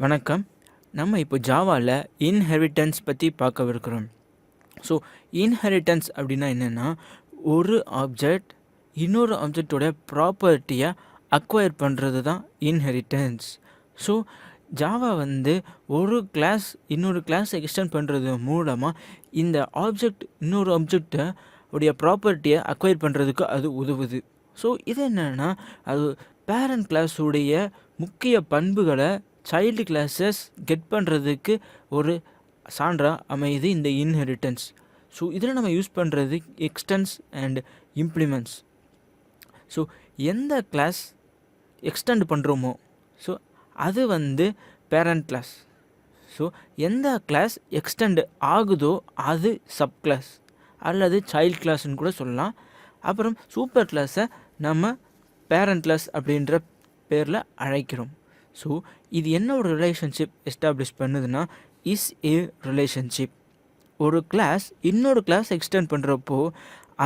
வணக்கம். நம்ம இப்போ ஜாவால இன்ஹெரிட்டன்ஸ் பத்தி பார்க்கவிருக்கிறோம். ஸோ, இன்ஹெரிட்டன்ஸ் அப்படின்னா என்னன்னா, ஒரு ஆப்ஜெக்ட் இன்னொரு ஆப்ஜெக்ட்டோட ப்ராப்பர்ட்டிய அக்வயர் பண்றது தான் இன்ஹெரிட்டன்ஸ். ஸோ, ஜாவா ஒரு கிளாஸ் இன்னொரு கிளாஸை எக்ஸ்டெண்ட் பண்றது மூலமா இந்த ஆப்ஜெக்ட் இன்னொரு ஆப்ஜெக்ட்ட உடைய ப்ராப்பர்ட்டிய அக்வயர் பண்றதுக்கு அது உதவுது. ஸோ, இது என்னன்னா, அது பேரண்ட் கிளாஸ் உடைய முக்கிய பண்புகளை சைல்டு கிளாஸஸ் கெட் பண்ணுறதுக்கு ஒரு சான்றா அமையுது இந்த இன்ஹெரிட்டன்ஸ். ஸோ, இதில் நம்ம யூஸ் பண்ணுறது எக்ஸ்டென்ஸ் அண்ட் இம்ப்ளிமெண்ட்ஸ். ஸோ, எந்த கிளாஸ் எக்ஸ்டெண்ட் பண்ணுறோமோ ஸோ அது பேரண்ட் கிளாஸ். ஸோ, எந்த கிளாஸ் எக்ஸ்டெண்ட் ஆகுதோ அது சப் கிளாஸ் அல்லது சைல்டு கிளாஸ்ன்னு கூட சொல்லலாம். அப்புறம் சூப்பர் கிளாஸை நம்ம பேரண்ட் கிளாஸ் அப்படின்ற பேரில் அழைக்கிறோம். ஸோ, இது என்ன ஒரு ரிலேஷன்ஷிப் எஸ்டாப்ளிஷ் பண்ணுதுன்னா, இஸ் ஏ ரிலேஷன்ஷிப். ஒரு கிளாஸ் இன்னொரு கிளாஸ் எக்ஸ்டெண்ட் பண்ணுறப்போ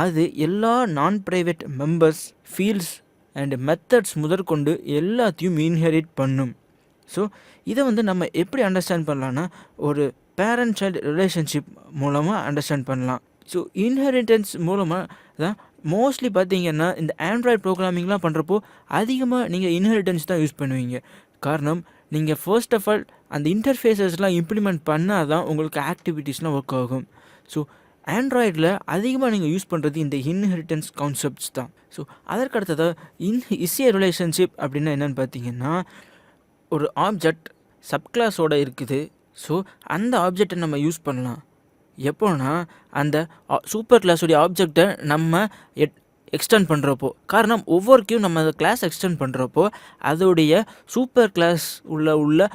அது எல்லா நான் private members, fields and methods முதற்கொண்டு எல்லாத்தையும் இன்ஹெரிட் பண்ணும். ஸோ, இதை நம்ம எப்படி அண்டர்ஸ்டாண்ட் பண்ணலான்னா, ஒரு பேரண்ட் சைல்டு ரிலேஷன்ஷிப் மூலமாக அண்டர்ஸ்டாண்ட் பண்ணலாம். ஸோ, இன்ஹெரிட்டன்ஸ் மூலமாக தான் மோஸ்ட்லி பார்த்தீங்கன்னா இந்த ஆண்ட்ராய்ட் ப்ரோக்ராமிங்லாம் பண்ணுறப்போ அதிகமாக நீங்கள் இன்ஹெரிட்டன்ஸ் தான் யூஸ் பண்ணுவீங்க. காரணம், நீங்கள் ஃபர்ஸ்ட் ஆஃப் ஆல் அந்த இன்டர்ஃபேஸஸ்லாம் இம்ப்ளிமெண்ட் பண்ணால் தான் உங்களுக்கு ஆக்டிவிட்டீஸ்லாம் ஒர்க் ஆகும். ஸோ, ஆண்ட்ராய்டில் அதிகமாக நீங்கள் யூஸ் பண்ணுறது இந்த இன்ஹெரிட்டன்ஸ் கான்செப்ட்ஸ் தான். ஸோ, அதற்கடுத்ததாக இஸ் ஏ ரிலேஷன்ஷிப் அப்படின்னா என்னென்னு பார்த்தீங்கன்னா, ஒரு ஆப்ஜெக்ட் சப்கிளாஸோடு இருக்குது. ஸோ, அந்த ஆப்ஜெக்டை நம்ம யூஸ் பண்ணலாம் எப்போனா அந்த சூப்பர் கிளாஸுடைய ஆப்ஜெக்டை நம்ம எக்ஸ்டெண்ட் பண்ணுறப்போ. காரணம், ஒவ்வொருக்கையும் நம்ம அந்த கிளாஸ் எக்ஸ்டெண்ட் பண்ணுறப்போ அதோடைய சூப்பர் கிளாஸ் உள்ள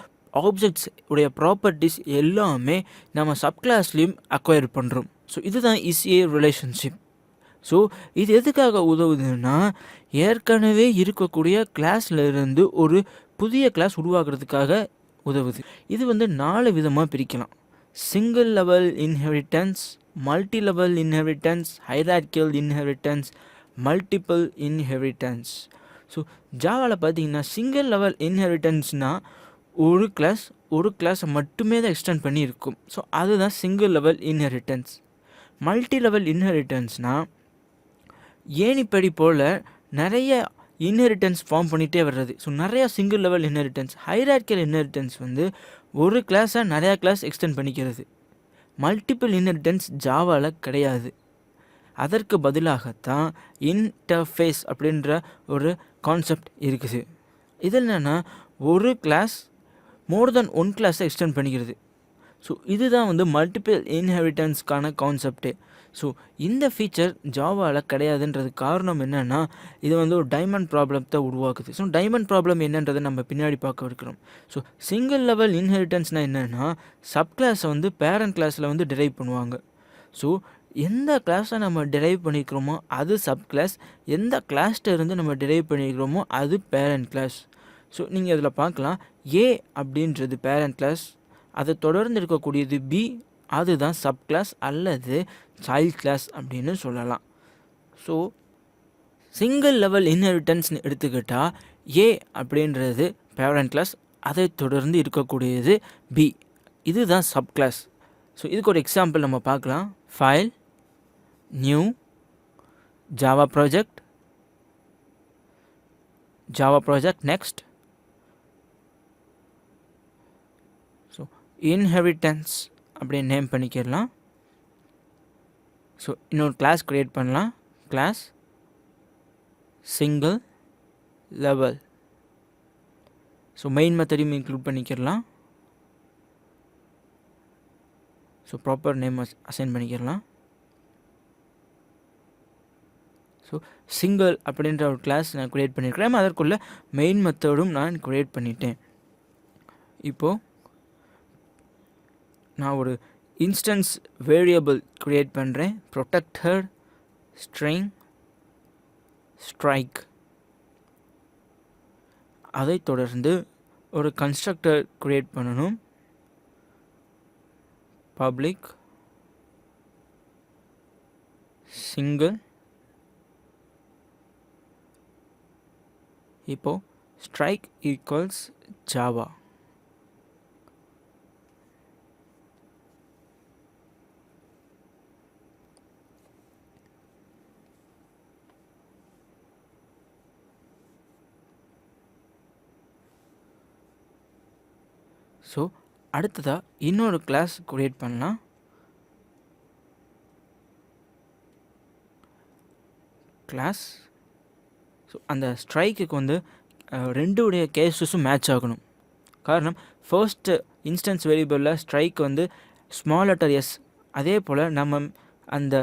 ஆப்ஜெக்ட்ஸ் உடைய ப்ராப்பர்ட்டிஸ் எல்லாமே நம்ம சப் கிளாஸ்லேயும் அக்வயர் பண்ணுறோம். ஸோ, இதுதான் இஸ் ஏ ரிலேஷன்ஷிப். ஸோ, இது எதுக்காக உதவுதுன்னா, ஏற்கனவே இருக்கக்கூடிய கிளாஸில் இருந்து ஒரு புதிய கிளாஸ் உருவாக்குறதுக்காக உதவுது. இது 4 விதமாக பிரிக்கலாம். Single level inheritance, multi level inheritance, hierarchical inheritance, multiple inheritance. So, ஜாவாவில் பார்த்தீங்கன்னா சிங்கிள் லெவல் இன்ஹெரிட்டன்ஸ்னால் ஒரு கிளாஸை மட்டுமே தான் எக்ஸ்டெண்ட் பண்ணி இருக்கும். ஸோ, அதுதான் single level inheritance. Multi level இன்ஹெரிட்டன்ஸ்னால் ஏணிப்படி போல் நிறைய இன்ஹெரிட்டன்ஸ் ஃபார்ம் பண்ணிகிட்டே வர்றது. ஸோ, நிறையா single level inheritance. Hierarchical inheritance ஒரு கிளாஸை நிறையா கிளாஸ் எக்ஸ்டெண்ட் பண்ணிக்கிறது. மல்டிபிள் இன்ஹெரிட்டன்ஸ் ஜாவாவில் கிடையாது. அதற்கு பதிலாகத்தான் இன்டர்ஃபேஸ் அப்படின்ற ஒரு கான்செப்ட் இருக்குது. இது என்னென்னா, ஒரு கிளாஸ் மோர் தென் ஒன் கிளாஸை எக்ஸ்டெண்ட் பண்ணிக்கிறது. ஸோ, இதுதான் மல்டிபிள் இன்ஹெரிட்டன்ஸ்க்கான கான்செப்டே. ஸோ, இந்த ஃபீச்சர் ஜாவாவில் கிடையாதுன்றது காரணம் என்னென்னா, இது ஒரு டைமண்ட் ப்ராப்ளத்தை உருவாக்குது. ஸோ, டைமண்ட் ப்ராப்ளம் என்னன்றதை நம்ம பின்னாடி பார்க்க இருக்கிறோம். ஸோ, சிங்கிள் லெவல் இன்ஹெரிட்டன்ஸ்னால் என்னென்னா, சப் கிளாஸை பேரண்ட் கிளாஸில் டிரைவ் பண்ணுவாங்க. ஸோ, எந்த கிளாஸை நம்ம டிரைவ் பண்ணிக்கிறோமோ அது சப் கிளாஸ், எந்த கிளாஸ்கிட்ட இருந்து நம்ம டிரைவ் பண்ணிக்கிறோமோ அது பேரண்ட் கிளாஸ். ஸோ, நீங்கள் இதில் பார்க்கலாம், ஏ அப்படின்றது பேரண்ட் கிளாஸ், அதை தொடர்ந்து இருக்கக்கூடியது பி, அதுதான் சப் கிளாஸ் அல்லது சைல்ட் கிளாஸ் அப்படின்னு சொல்லலாம். ஸோ, சிங்கிள் லெவல் இன்ஹெரிட்டன்ஸ்னு எடுத்துக்கிட்டால் ஏ அப்படின்றது பேரண்ட் கிளாஸ், அதை தொடர்ந்து இருக்கக்கூடியது பி, இதுதான் சப் கிளாஸ். ஸோ, இதுக்கு ஒரு எக்ஸாம்பிள் நம்ம பார்க்கலாம். File, new, Java project, next. So, inheritance அப்படின்னு நேம் பண்ணிக்கிடலாம். ஸோ, இன்னொரு கிளாஸ் க்ரியேட் பண்ணலாம். Class single level. So, main மெத்தடையும் இன்க்ளூட் பண்ணிக்கிடலாம். ஸோ, ப்ராப்பர் நேம் அசைன் பண்ணிக்கிடலாம். ஸோ, சிங்கிள் அப்படின்ற ஒரு கிளாஸ் நான் க்ரியேட் பண்ணியிருக்கிறேன். அதற்குள்ள மெயின் மெத்தடும் நான் க்ரியேட் பண்ணிட்டேன். இப்போது நான் ஒரு இன்ஸ்டன்ஸ் வேரியபிள் க்ரியேட் பண்ணுறேன். Protector string strike. அதை தொடர்ந்து ஒரு கன்ஸ்ட்ரக்டர் க்ரியேட் பண்ணணும். Public single. இப்போது ஸ்ட்ரைக் ஈக்குவல்ஸ் ஜாவா. ஸோ அடுத்ததாக இன்னொரு கிளாஸ் க்ரியேட் பண்ணலாம். கிளாஸ். ஸோ அந்த ஸ்ட்ரைக்குக்கு வந்து ரெண்டுடைய கேஸஸும் மேட்ச் ஆகணும். காரணம் ஃபர்ஸ்ட்டு இன்ஸ்டன்ஸ் வேரியபிளில் ஸ்ட்ரைக் வந்து ஸ்மால் லெட்டர் எஸ், அதே போல் நம்ம அந்த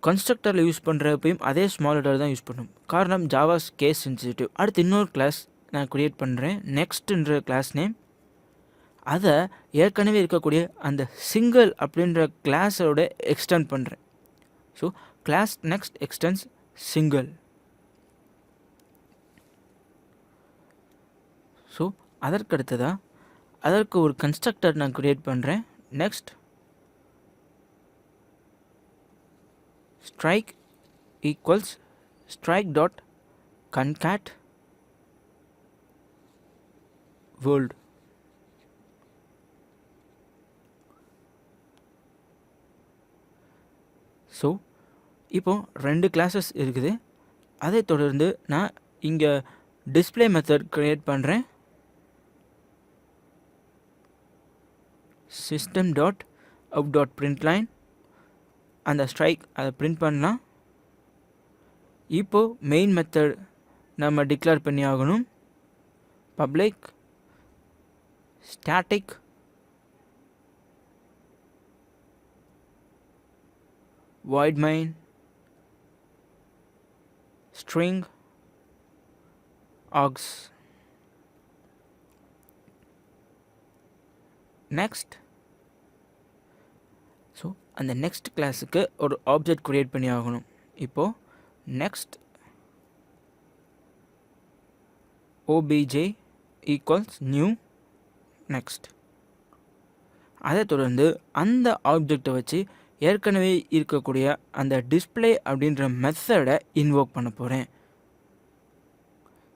கன்ஸ்ட்ரக்டரில் யூஸ் பண்ணுறப்பையும் அதே ஸ்மால் லெட்டர் தான் யூஸ் பண்ணணும். காரணம் ஜாவாஸ் கேஸ் சென்சிட்டிவ். அடுத்து இன்னொரு கிளாஸ் நான் க்ரியேட் பண்ணுறேன், நெக்ஸ்ட்ன்ற கிளாஸ் நேம். அதை ஏற்கனவே இருக்கக்கூடிய அந்த சிங்கிள் அப்படின்ற கிளாஸோட எக்ஸ்டெண்ட் பண்ணுறேன். So class next extends single. So அதற்கு ஒரு கன்ஸ்ட்ரக்டர் நான் க்ரியேட் பண்ணுறேன். Next strike equals strike dot concat world. So இப்போ 2 கிளாஸஸ் இருக்குது. அதை தொடர்ந்து நான் இங்கே டிஸ்பிளே மெத்தட் க்ரியேட் பண்ணுறேன். system dot out dot println அந்த ஸ்ட்ரைக் அதை பிரிண்ட் பண்ணலாம். இப்போது மெயின் மெத்தட் நம்ம டிக்ளேர் பண்ணி ஆகணும். Public static void main string args. Next. So அந்த நெக்ஸ்ட் கிளாஸுக்கு ஒரு ஆப்ஜெக்ட் க்ரியேட் பண்ணி ஆகணும். இப்போது next obj equals new next. அதை தொடர்ந்து அந்த ஆப்ஜெக்டை வச்சு ஏற்கனவே இருக்கக்கூடிய அந்த டிஸ்பிளே அப்படின்ற மெத்தடை இன்வோக் பண்ண போகிறேன்.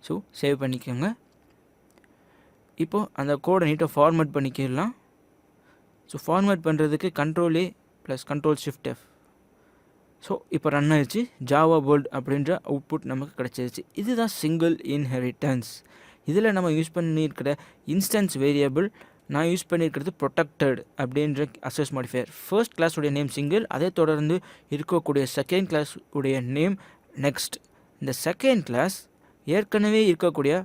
ஸோ சேவ் பண்ணிக்கோங்க. இப்போது அந்த கோடை நீட்டாக ஃபார்மேட் பண்ணிக்கிடலாம். ஸோ ஃபார்மேட் பண்ணுறதுக்கு Ctrl+A + Ctrl+Shift+F. ஸோ இப்போ ரன் ஆயிடுச்சு. ஜாவா வேர்ல்ட் அப்படின்ற அவுட்புட் நமக்கு கிடச்சிருச்சு. இதுதான் சிங்கிள் இன்ஹெரிட்டன்ஸ். இதில் நம்ம யூஸ் பண்ணியிருக்கிற இன்ஸ்டன்ஸ் வேரியபிள் நான் யூஸ் பண்ணியிருக்கிறது ப்ரொடெக்டட் அப்படின்ற அசஸ் மாடிஃபையர். ஃபர்ஸ்ட் கிளாஸ் உடைய நேம் சிங்கிள், அதை தொடர்ந்து இருக்கக்கூடிய செகண்ட் கிளாஸ் உடைய நேம் நெக்ஸ்ட். இந்த செகண்ட் கிளாஸ் ஏற்கனவே இருக்கக்கூடிய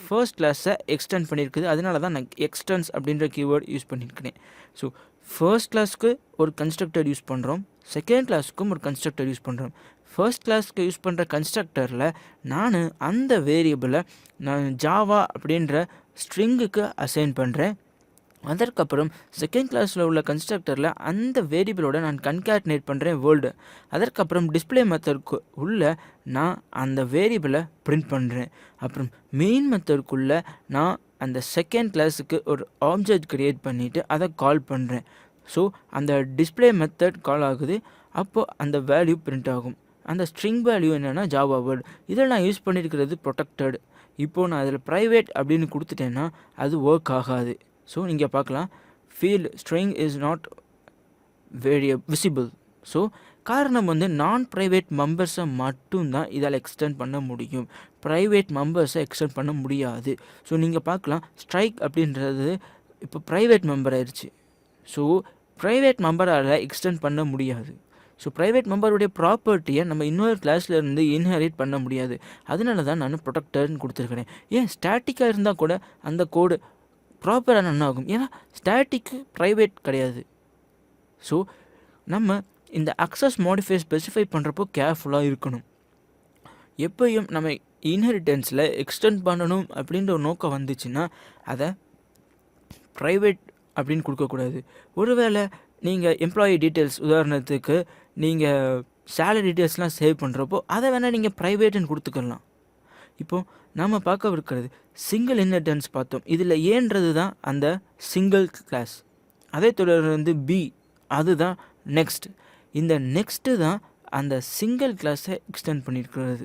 ஃபர்ஸ்ட் கிளாஸை எக்ஸ்டெண்ட் பண்ணியிருக்குது. அதனால தான் நான் எக்ஸ்டென்ஸ் அப்படின்ற கீவேர்ட் யூஸ் பண்ணியிருக்கிறேன். ஸோ ஃபர்ஸ்ட் கிளாஸ்க்கு ஒரு கன்ஸ்ட்ரக்டர் யூஸ் பண்ணுறோம், செகண்ட் கிளாஸுக்கும் ஒரு கன்ஸ்ட்ரக்டர் யூஸ் பண்ணுறோம். ஃபர்ஸ்ட் கிளாஸ்க்கு யூஸ் பண்ணுற கன்ஸ்ட்ரக்டரில் நான் அந்த வேரியபிளை நான் ஜாவா அப்படின்ற ஸ்ட்ரிங்குக்கு அசைன் பண்ணுறேன். அதற்கப்புறம் செகண்ட் கிளாஸில் உள்ள கன்ஸ்ட்ரக்டரில் அந்த வேரியபிளோட நான் கன்கேட்னேட் பண்ணுறேன் வேர்ல்டு. அதற்கப்புறம் டிஸ்பிளே மெத்தடுக்கு உள்ளே நான் அந்த வேரியபிளை பிரிண்ட் பண்ணுறேன். அப்புறம் மெயின் மெத்தடுக்குள்ளே நான் அந்த செகண்ட் கிளாஸுக்கு ஒரு ஆப்ஜெக்ட் க்ரியேட் பண்ணிவிட்டு அதை கால் பண்ணுறேன். ஸோ அந்த டிஸ்பிளே மெத்தட் கால் ஆகுது. அப்போது அந்த வேல்யூ பிரிண்ட் ஆகும். அந்த ஸ்ட்ரிங் வேல்யூ என்னென்னா ஜாவா வேர்ல்டு. இதில் நான் யூஸ் பண்ணியிருக்கிறது ப்ரொடெக்டட். இப்போது நான் அதில் ப்ரைவேட் அப்படின்னு கொடுத்துட்டேன்னா அது ஒர்க் ஆகாது. ஸோ நீங்கள் பார்க்கலாம், field string is not visible. So காரணம் வந்து நான் ப்ரைவேட் மெம்பர்ஸை மட்டும்தான் இதால் எக்ஸ்டெண்ட் பண்ண முடியும், ப்ரைவேட் மெம்பர்ஸை எக்ஸ்டெண்ட் பண்ண முடியாது. ஸோ நீங்கள் பார்க்கலாம், ஸ்ட்ரைக் அப்படின்றது இப்போ ப்ரைவேட் மெம்பர் ஆயிடுச்சு. ஸோ ப்ரைவேட் மெம்பரால் எக்ஸ்டெண்ட் பண்ண முடியாது. ஸோ ப்ரைவேட் மெம்பருடைய ப்ராப்பர்ட்டியை நம்ம இன்னொரு கிளாஸ்லேருந்து இன்ஹெரிட் பண்ண முடியாது. அதனால தான் நான் ப்ரொடெக்டர்னு கொடுத்துருக்கிறேன். ஏன் ஸ்டாட்டிக்காக இருந்தால் கூட அந்த கோடு ப்ராப்பராக என்ன ஆகும், ஏன்னா ஸ்டாட்டிக்கு ப்ரைவேட் கிடையாது. ஸோ நம்ம இந்த அக்சஸ் மாடிஃபை ஸ்பெசிஃபை பண்ணுறப்போ கேர்ஃபுல்லாக இருக்கணும். எப்பயும் நம்ம இன்ஹெரிட்டன்ஸில் எக்ஸ்டெண்ட் பண்ணணும் அப்படின்ற ஒரு நோக்கம் வந்துச்சுன்னா அதை ப்ரைவேட் அப்படின்னு கொடுக்கக்கூடாது. ஒருவேளை நீங்கள் எம்ப்ளாயி டீட்டெயில்ஸ், உதாரணத்துக்கு நீங்கள் சேலரி டீட்டெயில்ஸ்லாம் சேவ் பண்ணுறப்போ அதை வேணால் நீங்கள் ப்ரைவேட்டுன்னு கொடுத்துக்கலாம். இப்போது நாம் பார்க்க இருக்கிறது சிங்கிள் இன்ஹெரிட்டன்ஸ் பார்த்தோம். இதில் ஏன்றது தான் அந்த சிங்கிள் கிளாஸ். அதே தொடர்ந்து பி, அதுதான் நெக்ஸ்ட். இந்த நெக்ஸ்ட்டு தான் அந்த சிங்கிள் கிளாஸை எக்ஸ்டெண்ட் பண்ணியிருக்கிறது.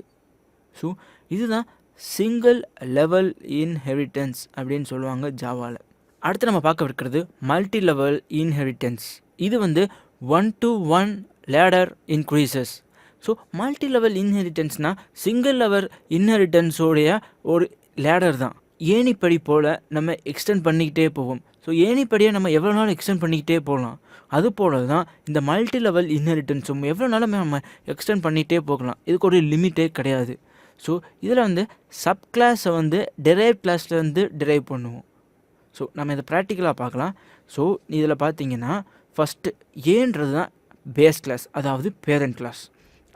ஸோ இதுதான் சிங்கிள் லெவல் இன்ஹெரிட்டன்ஸ் அப்படின்னு சொல்லுவாங்க ஜாவாவில். அடுத்து நம்ம பார்க்க இருக்கிறது மல்டி லெவல் இன்ஹெரிட்டன்ஸ். இது வந்து 1-to-1 ladder increases. So multi level இன்ஹெரிட்டன்ஸ்னால் சிங்கிள் லெவல் இன்ஹெரிட்டன்ஸோடைய ஒரு லேடர் தான். ஏணிப்படி போல் நம்ம எக்ஸ்டெண்ட் பண்ணிக்கிட்டே போவோம். ஸோ ஏணிப்படியை நம்ம எவ்வளோ நாள் எக்ஸ்டெண்ட் பண்ணிக்கிட்டே போகலாம். அது போல தான் இந்த மல்டி லெவல் இன்ஹெரிட்டன்ஸும் எவ்வளோ நாளும் நம்ம எக்ஸ்டெண்ட் பண்ணிகிட்டே போகலாம். இதுக்கு ஒரு லிமிட்டே கிடையாது. ஸோ இதில் வந்து சப் கிளாஸை வந்து டெரைவ் கிளாஸ்லேருந்து டெரைவ் பண்ணுவோம். ஸோ நம்ம இதை ப்ராக்டிக்கலாக பார்க்கலாம். ஸோ இதில் பார்த்தீங்கன்னா ஃபஸ்ட்டு ஏன்றது தான் பேஸ் கிளாஸ், அதாவது பேரண்ட் கிளாஸ்.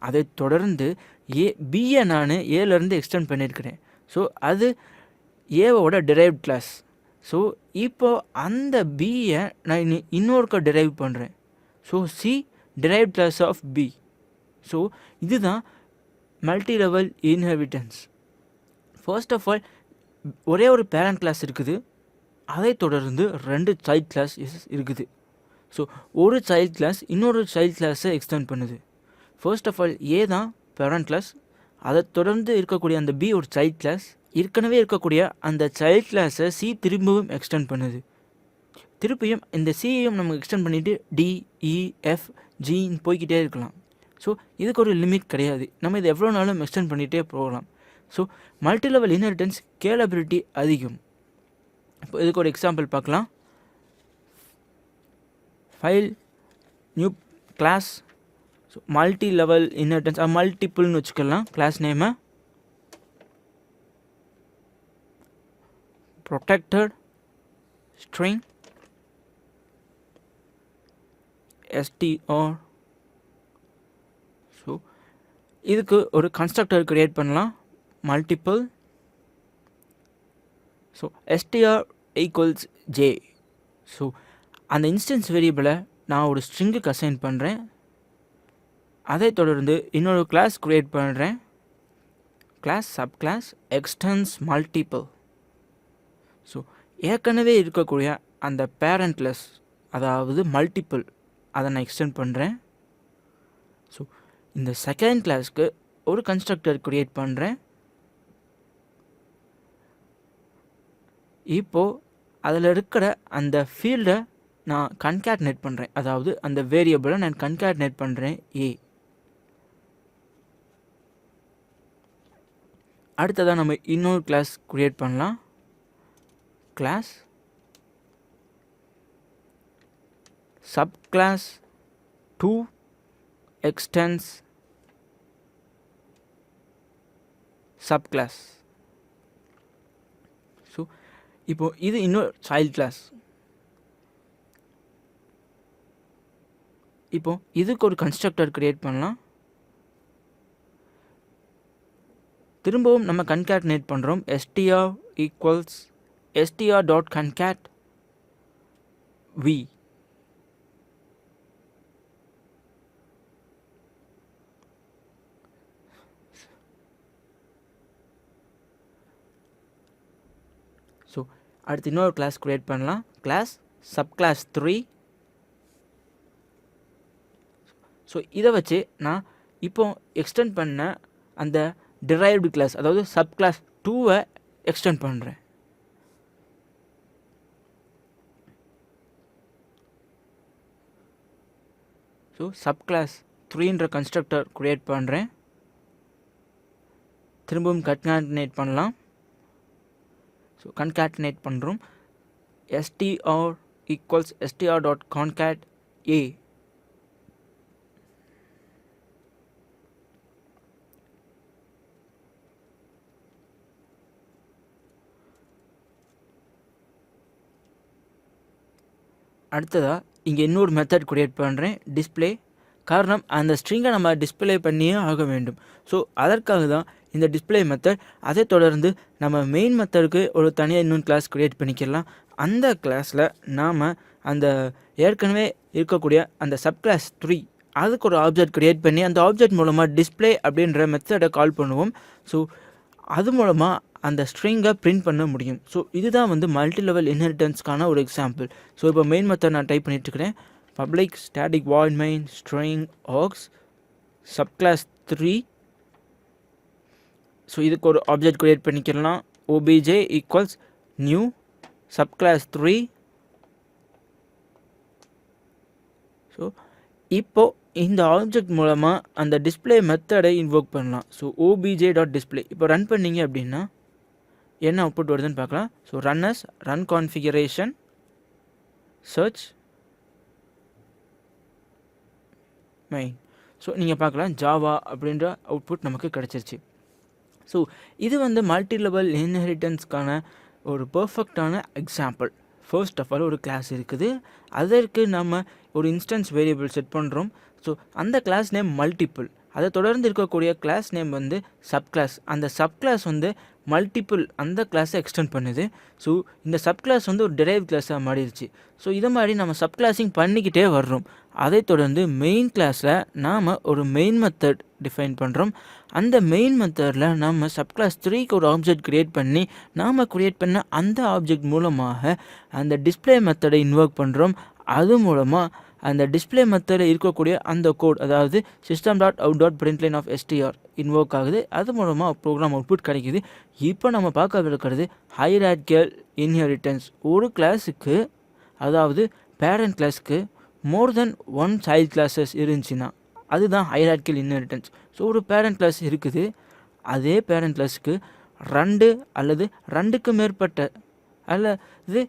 அதை தொடர்ந்து பியை நான் ஏலேருந்து எக்ஸ்டெண்ட் பண்ணியிருக்கிறேன். ஸோ அது ஏவோட டெரைவ்ட் கிளாஸ். ஸோ இப்போது அந்த பியை நான் இன்னொருக்க டெரைவ் பண்ணுறேன். So C derived class of B. So இதுதான் multi level inheritance. First of all ஒரே ஒரு பேரண்ட் கிளாஸ் இருக்குது, அதை தொடர்ந்து 2 சைல்ட் கிளாஸ் இருக்குது. ஸோ ஒரு சைல்ட் கிளாஸ் இன்னொரு சைல்ட் கிளாஸை எக்ஸ்டெண்ட் பண்ணுது. ஃபர்ஸ்ட் ஆஃப் ஆல் ஏ தான் பேரண்ட் கிளாஸ், அதை தொடர்ந்து இருக்கக்கூடிய அந்த பி ஒரு சைல்ட் கிளாஸ், ஏற்கனவே இருக்கக்கூடிய அந்த சைல்ட் கிளாஸை சி திரும்பவும் எக்ஸ்டெண்ட் பண்ணுது. திருப்பியும் இந்த சியையும் நமக்கு எக்ஸ்டெண்ட் பண்ணிவிட்டு டிஇஎஃப் ஜின்னு போய்கிட்டே இருக்கலாம். ஸோ இதுக்கு ஒரு லிமிட் கிடையாது, நம்ம இது எவ்வளோ நாளும் எக்ஸ்டெண்ட் பண்ணிகிட்டே போகலாம். So multi level inheritance scalability அதிகம். இப்போ இதுக்கு ஒரு எக்ஸாம்பிள் பார்க்கலாம். File new class. So multi level inheritance மல்டிப்புள்னு வச்சுக்கலாம். கிளாஸ் நேமை protected string str. ஸோ இதுக்கு ஒரு கன்ஸ்ட்ரக்டர் கிரியேட் பண்ணலாம், multiple. So str equals j. So அந்த இன்ஸ்டன்ஸ் வேரியபிளை நான் ஒரு ஸ்ட்ரிங்குக்கு அசைன் பண்ணுறேன். அதை தொடர்ந்து இன்னொரு கிளாஸ் கிரியேட் பண்ணுறேன், class sub class extends multiple. So ஏற்கனவே இருக்கக்கூடிய அந்த பேரண்ட் கிளாஸ், அதாவது மல்டிபிள், அதை நான் எக்ஸ்டெண்ட் பண்ணுறேன். ஸோ இந்த செகண்ட் கிளாஸ்க்கு ஒரு கன்ஸ்ட்ரக்டர் கிரியேட் பண்ணுறேன். இப்போது அதில் இருக்கிற அந்த ஃபீல்டை நான் கன்கேட்னேட் பண்ணுறேன், அதாவது அந்த வேரியபிளை நான் கன்கேட்னேட் பண்ணுறேன் ஏ. அடுத்ததாக நம்ம இன்னொரு கிளாஸ் கிரியேட் பண்ணலாம், class subclass 2 extends subclass. So இப்போ இது இன்னொரு சைல்ட் கிளாஸ். இப்போ இதுக்கு ஒரு கன்ஸ்ட்ரக்டர் கிரியேட் பண்ணலாம். திரும்பவும் நம்ம கன்கேட்னேட் பண்ணுறோம், str equals str.concat v. So அடுத்து இன்னொரு கிளாஸ் கிரியேட் பண்ணலாம், கிளாஸ் சப்கிளாஸ் 3. ஸோ இதை வச்சு நான் இப்போ எக்ஸ்டெண்ட் பண்ண அந்த டிரைவ்டு கிளாஸ், அதாவது சப்கிளாஸ் 2வை எக்ஸ்டெண்ட் பண்ணுறேன். ஸோ சப்கிளாஸ் 3ன்ற கன்ஸ்ட்ரக்டர் கிரியேட் பண்ணுறேன். திரும்பவும் கன்காட்டினேட் பண்ணலாம். ஸோ கன்காட்டினேட் பண்ணுறோம், str ஈக்குவல்ஸ் str.concat a. அடுத்ததாக இங்கே இன்னொரு மெத்தட் கிரியேட் பண்ணுறேன், டிஸ்பிளே. காரணம் அந்த ஸ்ட்ரிங்கை நம்ம டிஸ்பிளே பண்ணியே ஆக வேண்டும். ஸோ அதற்காக தான் இந்த டிஸ்பிளே மெத்தட். அதை தொடர்ந்து நம்ம மெயின் மெத்தடுக்கு ஒரு தனியாக இன்னொரு கிளாஸ் கிரியேட் பண்ணிக்கலாம். அந்த கிளாஸில் நாம் அந்த ஏற்கனவே இருக்கக்கூடிய அந்த சப்கிளாஸ் 3 அதுக்கு ஒரு ஆப்ஜெக்ட் கிரியேட் பண்ணி அந்த ஆப்ஜெக்ட் மூலமாக டிஸ்பிளே அப்படின்ற மெத்தடை கால் பண்ணுவோம். ஸோ அது மூலமாக அந்த ஸ்ட்ரிங்கை பிரிண்ட் பண்ண முடியும். ஸோ இதுதான் வந்து மல்டி லெவல் இன்ஹெரிட்டன்ஸ்க்கான ஒரு எக்ஸாம்பிள். ஸோ இப்போ மெயின் மெத்தட் நான் டைப் பண்ணிட்டுருக்கிறேன், public static void main string args subclass 3. So இதுக்கு ஒரு ஆப்ஜெக்ட் கிரியேட் பண்ணிக்கலாம், obj equals new subclass 3. So இப்போது இந்த ஆப்ஜெக்ட் மூலமாக அந்த டிஸ்பிளே மெத்தடை இன்வோக் பண்ணலாம். ஸோ obj.display இப்போ ரன் பண்ணிங்க அப்படின்னா என்ன அவுட்புட் வருதுன்னு பார்க்கலாம். So run as run configuration search main. So நீங்கள் பார்க்கலாம் ஜாவா அப்படின்ற அவுட்புட் நமக்கு கிடச்சிருச்சு. ஸோ இது வந்து மல்டி லெவல் இன்ஹெரிட்டன்ஸ்க்கான ஒரு பர்ஃபெக்டான எக்ஸாம்பிள். ஃபர்ஸ்ட் ஆஃப் ஆல் ஒரு கிளாஸ் இருக்குது, அதற்கு நம்ம ஒரு இன்ஸ்டன்ஸ் வேரியபிள் செட் பண்ணுறோம். ஸோ அந்த கிளாஸ் நேம் மல்டிபிள், அதை தொடர்ந்து இருக்கக்கூடிய கிளாஸ் நேம் வந்து சப் கிளாஸ். அந்த சப் கிளாஸ் வந்து மல்டிபிள் அந்த கிளாஸை எக்ஸ்டெண்ட் பண்ணுது. ஸோ இந்த சப் கிளாஸ் வந்து ஒரு டெரைவ் கிளாஸாக மாறிடுச்சு. ஸோ இதை மாதிரி நம்ம சப் கிளாஸிங் பண்ணிக்கிட்டே வர்றோம். அதை தொடர்ந்து மெயின் கிளாஸில் நாம் ஒரு மெயின் மெத்தட் டிஃபைன் பண்ணுறோம். அந்த மெயின் மெத்தடில் நம்ம சப் கிளாஸ் 3க்கு ஒரு ஆப்ஜெக்ட் க்ரியேட் பண்ணி நாம் க்ரியேட் பண்ண அந்த ஆப்ஜெக்ட் மூலமாக அந்த டிஸ்பிளே மெத்தடை இன்வோக் பண்ணுறோம். அது மூலமாக அந்த டிஸ்பிளே மெத்தடில் இருக்கக்கூடிய அந்த கோட், அதாவது system.out.println இன்வோக் ஆகுது. அது மூலமாக ப்ரோக்ராம் அவுட்புட் கிடைக்குது. இப்போ நம்ம பார்க்க இருக்கிறது ஹைரார்க்கியல் இன்ஹெரிட்டன்ஸ். ஒரு கிளாஸுக்கு, அதாவது பேரண்ட் கிளாஸுக்கு மோர் தென் ஒன் சைல்ட் கிளாஸஸ் இருந்துச்சுன்னா அதுதான் ஹைரார்க்கியல் இன்ஹெரிட்டன்ஸ். ஸோ ஒரு பேரண்ட் கிளாஸ் இருக்குது, அதே பேரண்ட் கிளாஸுக்கு 2 அல்லது 2க்கு மேற்பட்ட அல்லது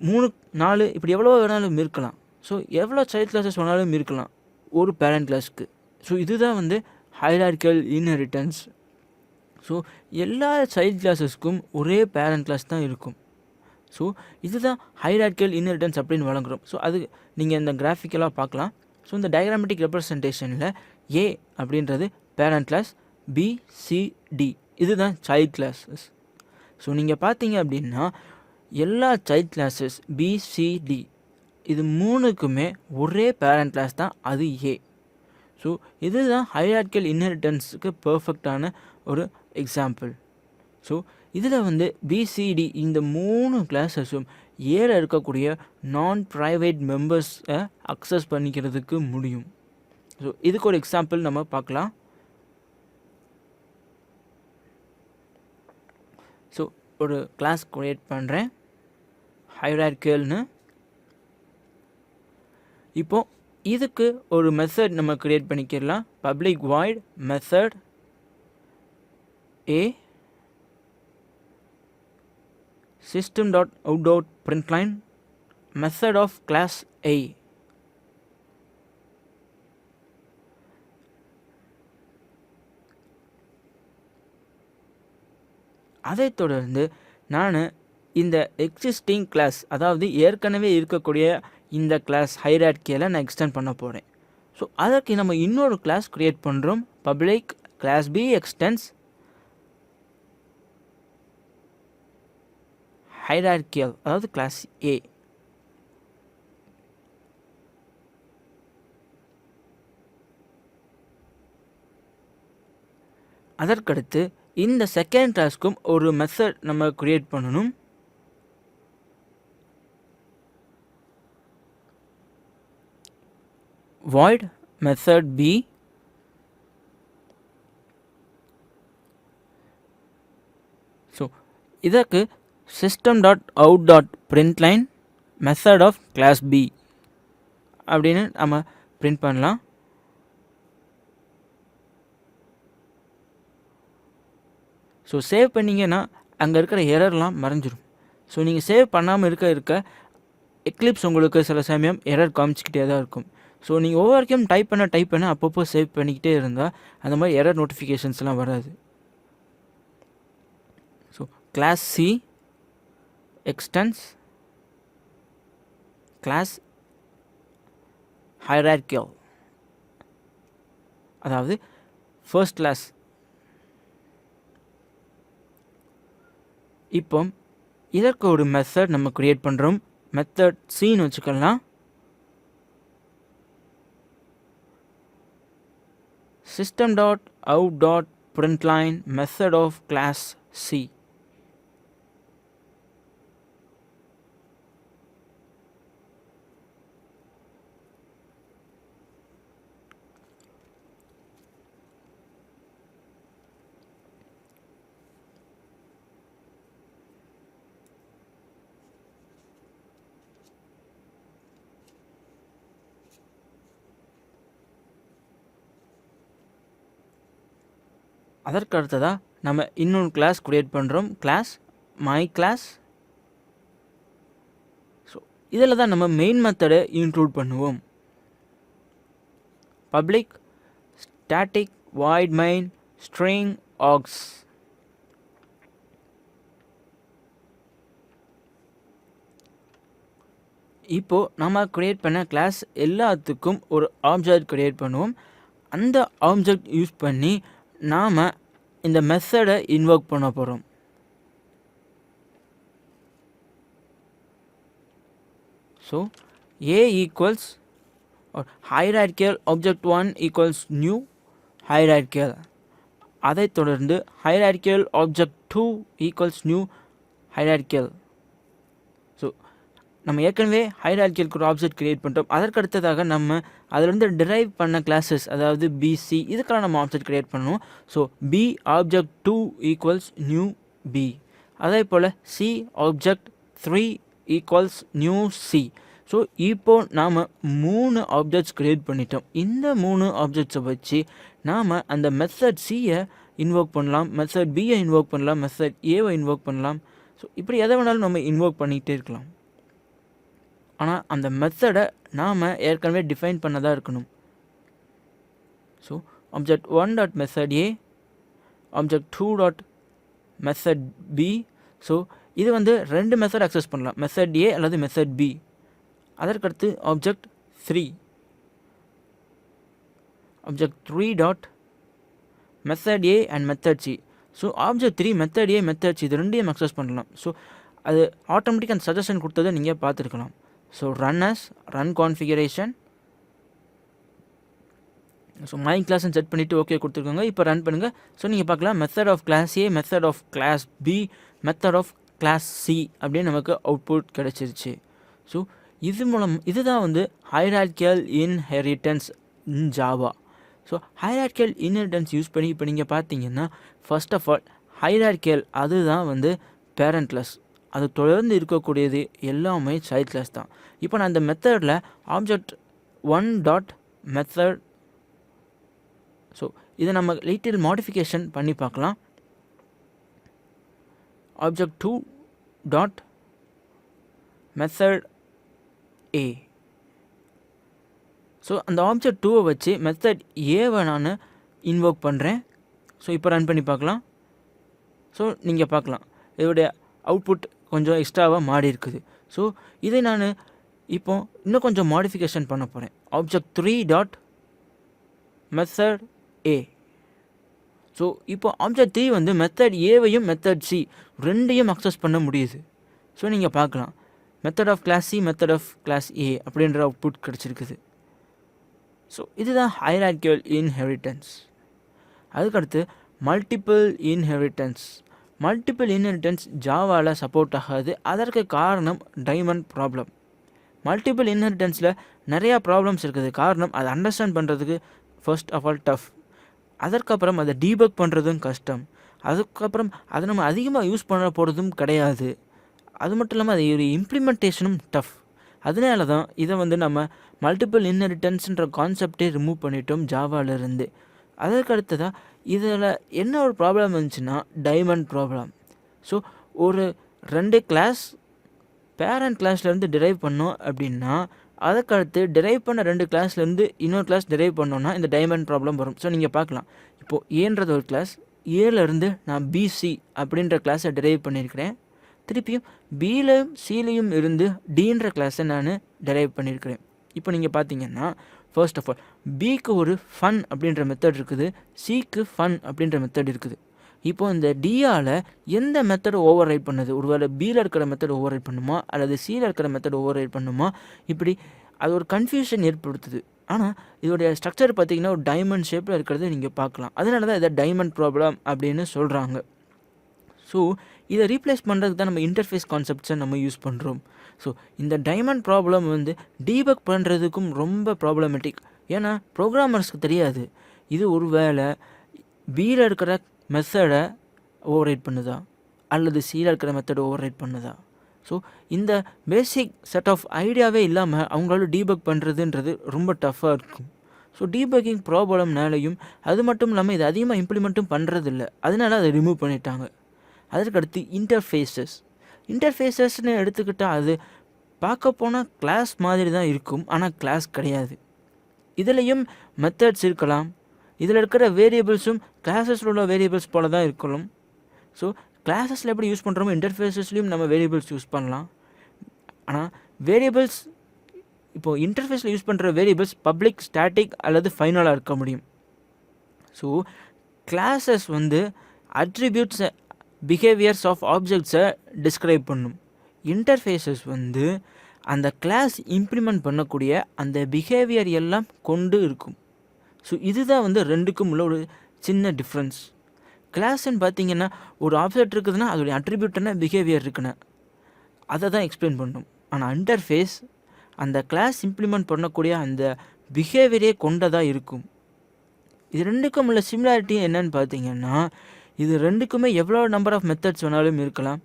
3 4 இப்படி எவ்வளோ வேணாலும் இருக்கலாம். ஸோ எவ்வளோ சைல்ட் கிளாஸஸ் வேணாலும் இருக்கலாம் ஒரு பேரண்ட் கிளாஸுக்கு. ஸோ இதுதான் வந்து ஹைரார்க்கியல் இன்ஹெரிட்டன்ஸ். ஸோ எல்லா சைல்ட் கிளாஸஸ்க்கும் ஒரே பேரண்ட் கிளாஸ் தான் இருக்கும். ஸோ இதுதான் ஹைரார்க்கியல் இன்ஹெரிட்டன்ஸ் அப்படின்னு வழங்குறோம். ஸோ அது நீங்கள் இந்த கிராஃபிக்கலாக பார்க்கலாம். ஸோ இந்த டயக்ராமேட்டிக் ரெப்ரசன்டேஷனில் ஏ அப்படின்றது parent class, B, C, D இதுதான் சைல்ட் கிளாஸஸ். ஸோ நீங்கள் பார்த்தீங்க அப்படின்னா எல்லா child classes B, C, D இது 3க்குமே ஒரே பேரண்ட் கிளாஸ் தான், அது ஏ. ஸோ இதுதான் ஹைரார்க்கியல் இன்ஹெரிட்டன்ஸுக்கு பர்ஃபெக்டான ஒரு எக்ஸாம்பிள். ஸோ இதில் வந்து பிசிடி இந்த 3 கிளாஸஸும் ஏல இருக்கக்கூடிய நான் ப்ரைவேட் மெம்பர்ஸை அக்சஸ் பண்ணிக்கிறதுக்கு முடியும். ஸோ இதுக்கு ஒரு எக்ஸாம்பிள் நம்ம பார்க்கலாம். ஸோ ஒரு கிளாஸ் க்ரியேட் பண்ணுறேன் ஹைரார்க்கியல்னு. இப்போது இதுக்கு ஒரு மெத்தட் நம்ம க்ரியேட் பண்ணிக்கலாம். Public void method A system.out.println method of class A. அதைத் தொடர்ந்து நான் இந்த எக்ஸிஸ்டிங் கிளாஸ், அதாவது ஏற்கனவே இருக்கக்கூடிய இந்த கிளாஸ் ஹைரார்க்கியில் நான் எக்ஸ்டெண்ட் பண்ண போகிறேன். ஸோ அதற்கு நம்ம இன்னொரு கிளாஸ் க்ரியேட் பண்ணுறோம். பப்ளிக் கிளாஸ் பி எக்ஸ்டென்ஸ் ஹைரார்க்கியல், அதாவது கிளாஸ் ஏ. அதற்கடுத்து இந்த செகண்ட் கிளாஸ்க்கும் ஒரு மெத்தட் நம்ம க்ரியேட் பண்ணணும். void method b ஸோ இதற்கு system.out.println method of class b அப்படின்னு நம்ம பிரிண்ட் பண்ணலாம். ஸோ சேவ் பண்ணிங்கன்னா அங்கே இருக்கிற எரர்லாம் மறைஞ்சிரும். ஸோ நீங்கள் சேவ் பண்ணாமல் இருக்க எக்லிப்ஸ் உங்களுக்கு சில சமயம் எரர் காமிச்சிக்கிட்டே தான் இருக்கும். ஸோ நீங்கள் ஒவ்வொரு வாட்டியும் டைப் பண்ண அப்பப்போ சேவ் பண்ணிக்கிட்டே இருந்தால் அந்த மாதிரி எரர் நோட்டிஃபிகேஷன்ஸ்லாம் வராது. So class C extends class hierarchical, அதாவது ஃபர்ஸ்ட் கிளாஸ். இப்போ இதற்கு ஒரு மெத்தட் நம்ம க்ரியேட் பண்ணுறோம். மெத்தட் சின்னு வச்சுக்கலாம். system.out.println method of class C. அதற்கு அடுத்ததாக நம்ம இன்னொரு கிளாஸ் க்ரியேட் பண்ணுறோம். Class my class. ஸோ இதில் தான் நம்ம மெயின் மெத்தடை இன்க்ளூட் பண்ணுவோம். Public static void main string aux. இப்போது நம்ம க்ரியேட் பண்ண கிளாஸ் எல்லாத்துக்கும் ஒரு ஆப்ஜெக்ட் க்ரியேட் பண்ணுவோம். அந்த ஆப்ஜெக்ட் யூஸ் பண்ணி நாம் இந்த மெத்தடை இன்வோக் பண்ண போகிறோம். So a equals or hierarchical object1 equals new hierarchical. அதைத் தொடர்ந்து hierarchical object2 equals new hierarchical. So நம்ம ஏற்கனவே ஹைரார்க்கியலுக்கு ஒரு ஆப்ஜெக்ட் கிரியேட் பண்ணிட்டோம். அதற்கு அடுத்ததாக நம்ம அதிலிருந்து டிரைவ் பண்ண கிளாஸஸ், அதாவது பிசி, இதுக்கெல்லாம் நம்ம ஆப்ஜெக்ட் கிரியேட் பண்ணணும். So B object 2 equals new B. அதே போல் C object 3 equals new C. So இப்போது நாம் 3 ஆப்ஜெக்ட்ஸ் கிரியேட் பண்ணிட்டோம். இந்த 3 ஆப்ஜெக்ட்ஸை வச்சு நாம் அந்த மெத்தட் சியை இன்வோக் பண்ணலாம், மெத்தட் பியை இன்வோக் பண்ணலாம், மெத்தட் ஏவை இன்வோக் பண்ணலாம். ஸோ இப்படி எதை வேணாலும் நம்ம இன்வோக் பண்ணிகிட்டே இருக்கலாம். ஆனால் அந்த மெத்தடை நாம் ஏற்கனவே டிஃபைன் பண்ணதாக இருக்கணும். So object 1 dot method A, object 2 dot method B. So இது வந்து 2 மெத்தட் அக்சஸ் பண்ணலாம், மெத்தட் ஏ அல்லது மெத்தட் பி. அதற்கடுத்து object 3, object 3 dot method A and method C. So object 3 method A method C இது ரெண்டையும் access பண்ணலாம். So அது automatic அந்த சஜஷன் கொடுத்ததை நீங்கள் பார்த்துருக்கலாம். So run configuration. So my கிளாஸ்ன்னு செட் பண்ணிவிட்டு ஓகே கொடுத்துருக்கோங்க. இப்போ ரன் பண்ணுங்கள். ஸோ நீங்கள் பார்க்கலாம் method of class A, method of class B, method of class C அப்படின்னு நமக்கு அவுட்புட் கிடச்சிருச்சு. ஸோ இதுதான் வந்து hierarchical inheritance in Java. So hierarchical inheritance use பண்ணி இப்போ நீங்கள் பார்த்தீங்கன்னா ஃபர்ஸ்ட் ஆஃப் ஆல் ஹைரார்க்கியல் அதுதான் வந்து பேரண்ட் கிளாஸ், அது தொடர்ந்து இருக்கக்கூடியது எல்லாமே சைல்ட் கிளாஸ் தான். இப்போ நான் இந்த மெத்தடில் ஆப்ஜெக்ட் 1 டாட் மெத்தட், ஸோ இதை நம்ம லிட்டில் மாடிஃபிகேஷன் பண்ணி பார்க்கலாம். Object 2 dot method A. So அந்த ஆப்ஜெக்ட் 2வை வச்சு மெத்தட் ஏவை நான் இன்வோக் பண்ணுறேன். ஸோ இப்போ ரன் பண்ணி பார்க்கலாம். ஸோ நீங்கள் பார்க்கலாம் இதோடைய அவுட்புட் கொஞ்சம் எக்ஸ்ட்ராவாக மாறி இருக்குது. ஸோ இதை நான் இப்போ இன்னும் கொஞ்சம் மாடிஃபிகேஷன் பண்ண போகிறேன். Object 3 dot method A. So இப்போ ஆப்ஜெக்ட் 3 வந்து மெத்தட் ஏவையும் மெத்தட் சி ரெண்டையும் அக்சஸ் பண்ண முடியுது. ஸோ நீங்கள் பார்க்கலாம் method of class C, method of class A அப்படின்ற அவுட்புட் கிடச்சிருக்குது. ஸோ இதுதான் ஹைரார்க்கியல் இன்ஹெரிட்டன்ஸ். அதுக்கடுத்து மல்டிபிள் இன்ஹெரிட்டன்ஸ். மல்டிபிள் இன்ஹெரிட்டன்ஸ் ஜாவாவில் சப்போர்ட் ஆகாது. அதற்கு காரணம் டைமண்ட் ப்ராப்ளம். மல்டிபிள் இன்ஹெரிட்டன்ஸில் நிறையா ப்ராப்ளம்ஸ் இருக்குது. காரணம் அதை அண்டர்ஸ்டாண்ட் பண்ணுறதுக்கு ஃபர்ஸ்ட் ஆஃப் ஆல் டஃப். அதற்கப்புறம் அதை டீபக் பண்ணுறதும் கஷ்டம். அதுக்கப்புறம் அதை நம்ம அதிகமாக யூஸ் பண்ண போகிறதும் கிடையாது. அது மட்டும் இல்லாமல் அது ஒரு இம்ப்ளிமெண்டேஷனும் டஃப். அதனால தான் இதை வந்து நம்ம மல்டிபிள் இன்ஹெரிட்டன்ஸ்ன்ற கான்செப்டே ரிமூவ் பண்ணிட்டோம் ஜாவாவிலேருந்து. அதற்கடுத்ததாக இதில் என்ன ஒரு ப்ராப்ளம் இருந்துச்சுன்னா டைமண்ட் ப்ராப்ளம். ஸோ ஒரு 2 கிளாஸ் பேரண்ட் கிளாஸ்லேருந்து டிரைவ் பண்ணோம் அப்படின்னா அதுக்கடுத்து டிரைவ் பண்ண 2 கிளாஸ்லேருந்து இன்னொரு கிளாஸ் டிரைவ் பண்ணோன்னா இந்த டைமண்ட் ப்ராப்ளம் வரும். ஸோ நீங்கள் பார்க்கலாம் இப்போது ஏன்றது ஒரு கிளாஸ், ஏலேருந்து நான் பிசி அப்படின்ற கிளாஸை டிரைவ் பண்ணியிருக்கிறேன். திருப்பியும் பிலையும் சிலையும் இருந்து டீன்ற கிளாஸை நான் டிரைவ் பண்ணியிருக்கிறேன். இப்போ நீங்கள் பார்த்தீங்கன்னா ஃபர்ஸ்ட் ஆஃப் ஆல் பிக்கு ஒரு ஃபன் அப்படின்ற மெத்தட் இருக்குது, சிக்கு ஃபன் அப்படின்ற மெத்தட் இருக்குது. இப்போது இந்த டியால் எந்த மெத்தடை ஓவர் ரைட் பண்ணுது? ஒருவேளை பியில் இருக்கிற மெத்தட் ஓவர் ரைட் பண்ணுமா அல்லது சியில் இருக்கிற மெத்தட் ஓவர் ரைட் பண்ணுமா? இப்படி அது ஒரு கன்ஃபியூஷன் ஏற்படுத்துது. ஆனால் இதோடைய ஸ்ட்ரக்சர் பார்த்திங்கன்னா ஒரு டைமண்ட் ஷேப்பில் இருக்கிறத நீங்கள் பார்க்கலாம். அதனால தான் இதை டைமண்ட் ப்ராப்ளம் அப்படின்னு சொல்கிறாங்க. ஸோ இதை ரீப்ளேஸ் பண்ணுறதுக்கு தான் நம்ம இன்டர்ஃபேஸ் கான்செப்ட்ஸை நம்ம யூஸ் பண்ணுறோம். ஸோ இந்த டைமண்ட் ப்ராப்ளம் வந்து டீபக் பண்ணுறதுக்கும் ரொம்ப ப்ராப்ளமேட்டிக். ஏன்னா ப்ரோக்ராமர்ஸ்க்கு தெரியாது இது ஒரு வேளை பியில் இருக்கிற மெத்தடை ஓவர் ரைட் பண்ணுதா அல்லது சியில் இருக்கிற மெத்தடை ஓவர் ரைட் பண்ணுதா. ஸோ இந்த பேசிக் செட் ஆஃப் ஐடியாவே இல்லாமல் அவங்களால டீபக் பண்ணுறதுன்றது ரொம்ப டஃப்பாக இருக்கும். ஸோ டீபக்கிங் ப்ராப்ளம்னாலையும் அது மட்டும் இல்லாமல் இது அதிகமாக இம்ப்ளிமெண்ட்டும் பண்ணுறதில்ல, அதனால அதை ரிமூவ் பண்ணிட்டாங்க. அதற்கடுத்து இன்டர்ஃபேஸஸ்னு எடுத்துக்கிட்டால் அது பார்க்க போனால் கிளாஸ் மாதிரி தான் இருக்கும், ஆனால் கிளாஸ் கிடையாது. இதுலேயும் மெத்தட்ஸ் இருக்கலாம், இதில் இருக்கிற வேரியபிள்ஸும் கிளாஸஸில் உள்ள வேரியபிள்ஸ் போல தான் இருக்கணும். ஸோ கிளாஸஸில் எப்படி யூஸ் பண்ணுறோமோ இன்டர்ஃபேஸஸ்லையும் நம்ம வேரியபிள்ஸ் யூஸ் பண்ணலாம். ஆனால் வேரியபிள்ஸ் இப்போது இன்டர்ஃபேஸில் யூஸ் பண்ணுற வேரியபிள்ஸ் பப்ளிக், ஸ்டாட்டிக் அல்லது ஃபைனலாக இருக்க முடியும். So classes attributes, behaviours of ஆப்ஜெக்ட்ஸை டிஸ்கிரைப் பண்ணும். இன்டர்ஃபேஸஸ் அந்த கிளாஸ் இம்ப்ளிமெண்ட் பண்ணக்கூடிய அந்த பிஹேவியர் எல்லாம் கொண்டு இருக்கும். ஸோ இதுதான் ரெண்டுக்கும் உள்ள ஒரு சின்ன டிஃப்ரென்ஸ். கிளாஸ்ன்னு பார்த்தீங்கன்னா ஒரு ஆப்ஜெக்ட் இருக்குதுன்னா அதோடைய அட்ரிபியூட் என்ன, பிஹேவியர் இருக்குன்னு அதை தான் எக்ஸ்பிளைன் பண்ணும். ஆனால் இன்டர்ஃபேஸ் அந்த கிளாஸ் இம்ப்ளிமெண்ட் பண்ணக்கூடிய அந்த பிஹேவியரே கொண்டதாக இருக்கும். இது ரெண்டுக்கும் உள்ள சிமிலாரிட்டி என்னன்னு பார்த்தீங்கன்னா, இது ரெண்டுக்குமே எவ்வளோ நம்பர் ஆஃப் மெத்தட்ஸ் வேணாலும் இருக்கலாம்.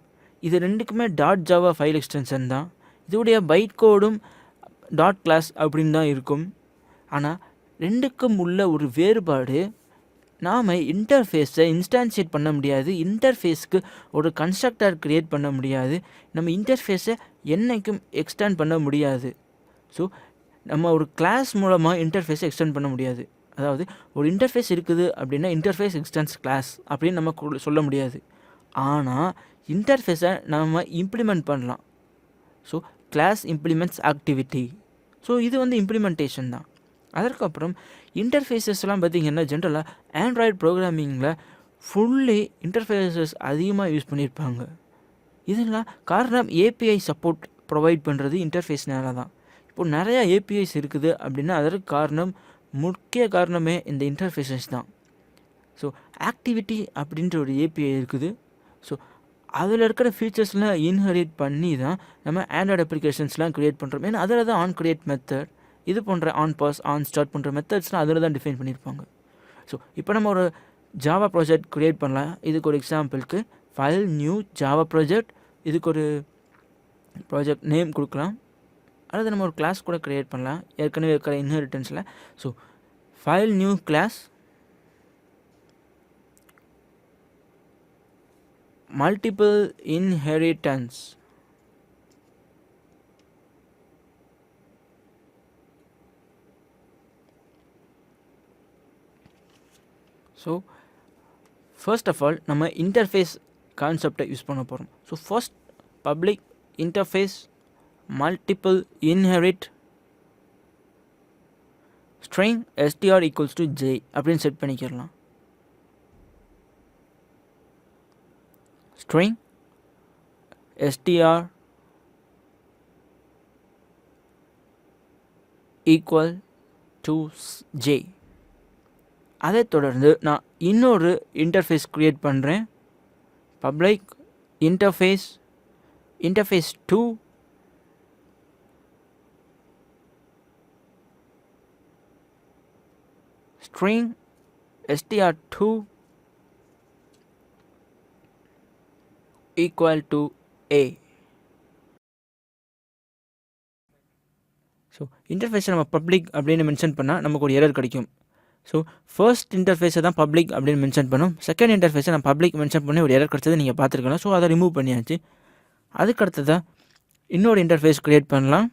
இது ரெண்டுக்குமே .java ஃபைல் எக்ஸ்டென்ஷன் தான். இதோடைய பைட் கோடும் .class அப்படின்னு தான் இருக்கும். ஆனால் ரெண்டுக்கும் உள்ள ஒரு வேறுபாடு, நாம் இன்டர்ஃபேஸை இன்ஸ்டான்ஷியேட் பண்ண முடியாது, இன்டர்ஃபேஸ்க்கு ஒரு கன்ஸ்ட்ரக்டர் க்ரியேட் பண்ண முடியாது, நம்ம இன்டர்ஃபேஸை என்றைக்கும் எக்ஸ்டெண்ட் பண்ண முடியாது. ஸோ நம்ம ஒரு கிளாஸ் மூலமாக இன்டர்ஃபேஸை எக்ஸ்டெண்ட் பண்ண முடியாது. அதாவது ஒரு இன்டர்ஃபேஸ் இருக்குது அப்படின்னா இன்டர்ஃபேஸ் எக்ஸ்டென்ஸ் கிளாஸ் அப்படின்னு நம்ம சொல்ல முடியாது. ஆனால் இன்டர்ஃபேஸை நம்ம இம்ப்ளிமெண்ட் பண்ணலாம். So class implements activity. So இது இம்ப்ளிமெண்டேஷன் தான். அதற்கப்புறம் இன்டர்ஃபேஸஸ்லாம் பார்த்திங்கன்னா ஜென்ரலாக ஆண்ட்ராய்டு ப்ரோக்ராமிங்கில் ஃபுல்லி இன்டர்ஃபேஸஸ் அதிகமாக யூஸ் பண்ணியிருப்பாங்க. இதெல்லாம் காரணம் ஏபிஐ சப்போர்ட் ப்ரொவைட் பண்ணுறது இன்டர்ஃபேஸ்னால தான். இப்போது நிறையா ஏபிஐஸ் இருக்குது அப்படின்னா அதற்கு காரணம், முக்கிய காரணமே இந்த இன்டர்ஃபேஸஸ் தான். ஸோ ஆக்டிவிட்டி அப்படின்ற ஒரு ஏபிஐ இருக்குது. ஸோ அதில் இருக்கிற ஃபீச்சர்ஸ்லாம் இன்ஹெரிட் பண்ணி தான் நம்ம ஆண்ட்ராய்டு அப்ளிகேஷன்ஸ்லாம் க்ரியேட் பண்ணுறோம். ஏன்னா அதில் தான் ஆன் கிரியேட் மெத்தட், இது போன்ற ஆன் பாஸ், ஆன் ஸ்டார்ட் பண்ணுற மெத்தட்ஸ்லாம் அதில் தான் டிஃபைன் பண்ணியிருப்பாங்க. ஸோ இப்போ நம்ம ஒரு ஜாவா ப்ராஜெக்ட் க்ரியேட் பண்ணலாம். இதுக்கு ஒரு எக்ஸாம்பிளுக்கு ஃபைல் நியூ ஜாவா ப்ராஜெக்ட், இதுக்கு ஒரு ப்ராஜெக்ட் நேம் கொடுக்கலாம், அல்லது நம்ம ஒரு கிளாஸ் கூட க்ரியேட் பண்ணலாம் ஏற்கனவே இருக்கிற இன்ஹெரிட்டன்ஸில். So file new class multiple inheritance. So first of all நம்ம இன்டர்ஃபேஸ் கான்செப்டை யூஸ் பண்ண போகிறோம். So first public interface multiple inherit string str equals to j அப்படின்னு செட் பண்ணிக்கிறலாம். String str equal to j. அதை தொடர்ந்து நான் இன்னொரு இன்டர்ஃபேஸ் க்ரியேட் பண்ணுறேன். Public interface 2 string str2 equal to a. So இன்டர்ஃபேஸை நம்ம பப்ளிக் அப்படின்னு மென்ஷன் பண்ணால் நமக்கு ஒரு எரர் கிடைக்கும். ஸோ ஃபர்ஸ்ட் இன்டர்ஃபேஸை தான் பப்ளிக் அப்படின்னு மென்ஷன் பண்ணும். செகண்ட் இன்டர்ஃபேஸை நான் பப்ளிக் மென்ஷன் பண்ணி ஒரு எரர் கிடச்சது நீங்கள் பார்த்துருக்கலாம். ஸோ அதை ரிமூவ் பண்ணியாச்சு. அதுக்கடுத்ததாக இன்னொரு இன்டர்ஃபேஸ் க்ரியேட் பண்ணலாம்.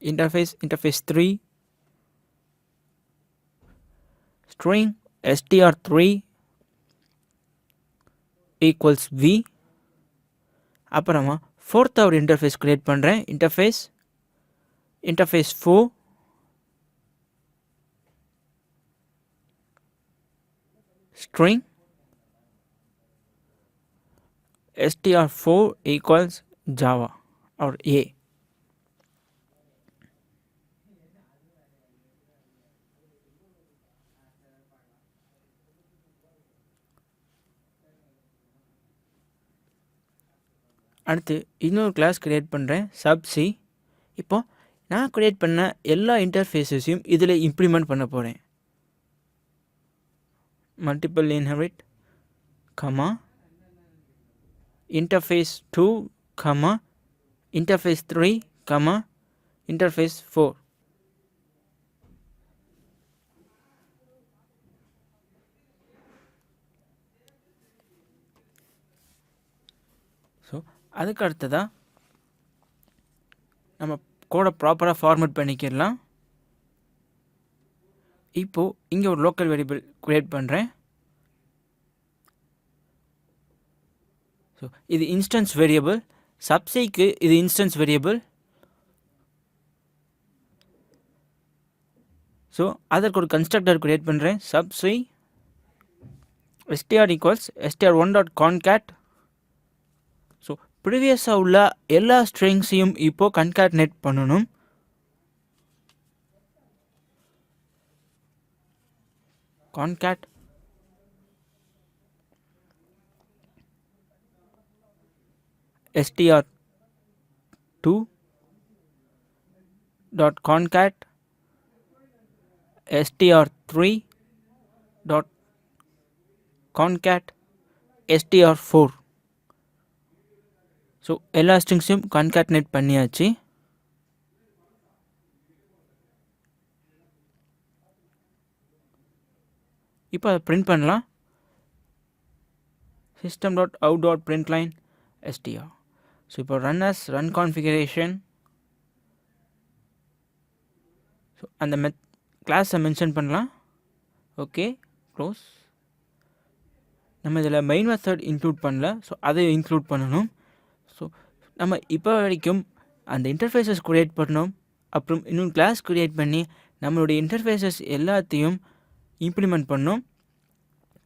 Interface 3 string str3 equals v. அப்புறமா ஃபோர்த்தாக ஒரு இன்டர்ஃபேஸ் க்ரியேட் பண்ணுறேன். Interface 4 string str4 equals java or a. அடுத்து இன்னொரு கிளாஸ் க்ரியேட் பண்ணுறேன், சப்சி. இப்போது நான் க்ரியேட் பண்ண எல்லா இன்டர்ஃபேஸஸையும் இதில் இம்ப்ளிமெண்ட் பண்ண போகிறேன். Multiple inherit comma interface 2 comma interface 3 comma interface 4. அதுக்கு அடுத்ததாக நம்ம கோடை ப்ராப்பராக ஃபார்மேட் பண்ணிக்கிடலாம். இப்போது இங்கே ஒரு லோக்கல் வேரியபிள் க்ரியேட் பண்ணுறேன். ஸோ இது இன்ஸ்டன்ஸ் வேரியபிள். சப்சிக்கு இது இன்ஸ்டன்ஸ் வேரியபிள். ஸோ அதற்கு ஒரு கன்ஸ்ட்ரக்டர் க்ரியேட் பண்ணுறேன். சப்சி str ஈக்குவல்ஸ் str1.concat. ஸோ ப்ரீவியஸாக உள்ள எல்லா ஸ்ட்ரிங்ஸையும் இப்போது கன்காட்னேட் பண்ணணும். concat str2.concat str3.concat str4. So எல்லா ஸ்ட்ரிங்ஸையும் கான்காட்னேட் பண்ணியாச்சு. இப்போ அதை பிரிண்ட் பண்ணலாம். system.out.println str. ஸோ இப்போ run கான்ஃபிகரேஷன். ஸோ அந்த கிளாஸை மென்ஷன் பண்ணலாம். Okay, close. நம்ம இதில் மெயின் மெத்தட் இன்க்ளூட் பண்ணல, ஸோ அதை இன்க்ளூட் பண்ணணும். ஸோ நம்ம இப்போ வரைக்கும் அந்த இன்டர்ஃபேஸஸ் க்ரியேட் பண்ணோம், அப்புறம் இன்னும் கிளாஸ் க்ரியேட் பண்ணி நம்மளுடைய இன்டர்ஃபேஸஸ் எல்லாத்தையும் இம்ப்ளிமெண்ட் பண்ணோம்.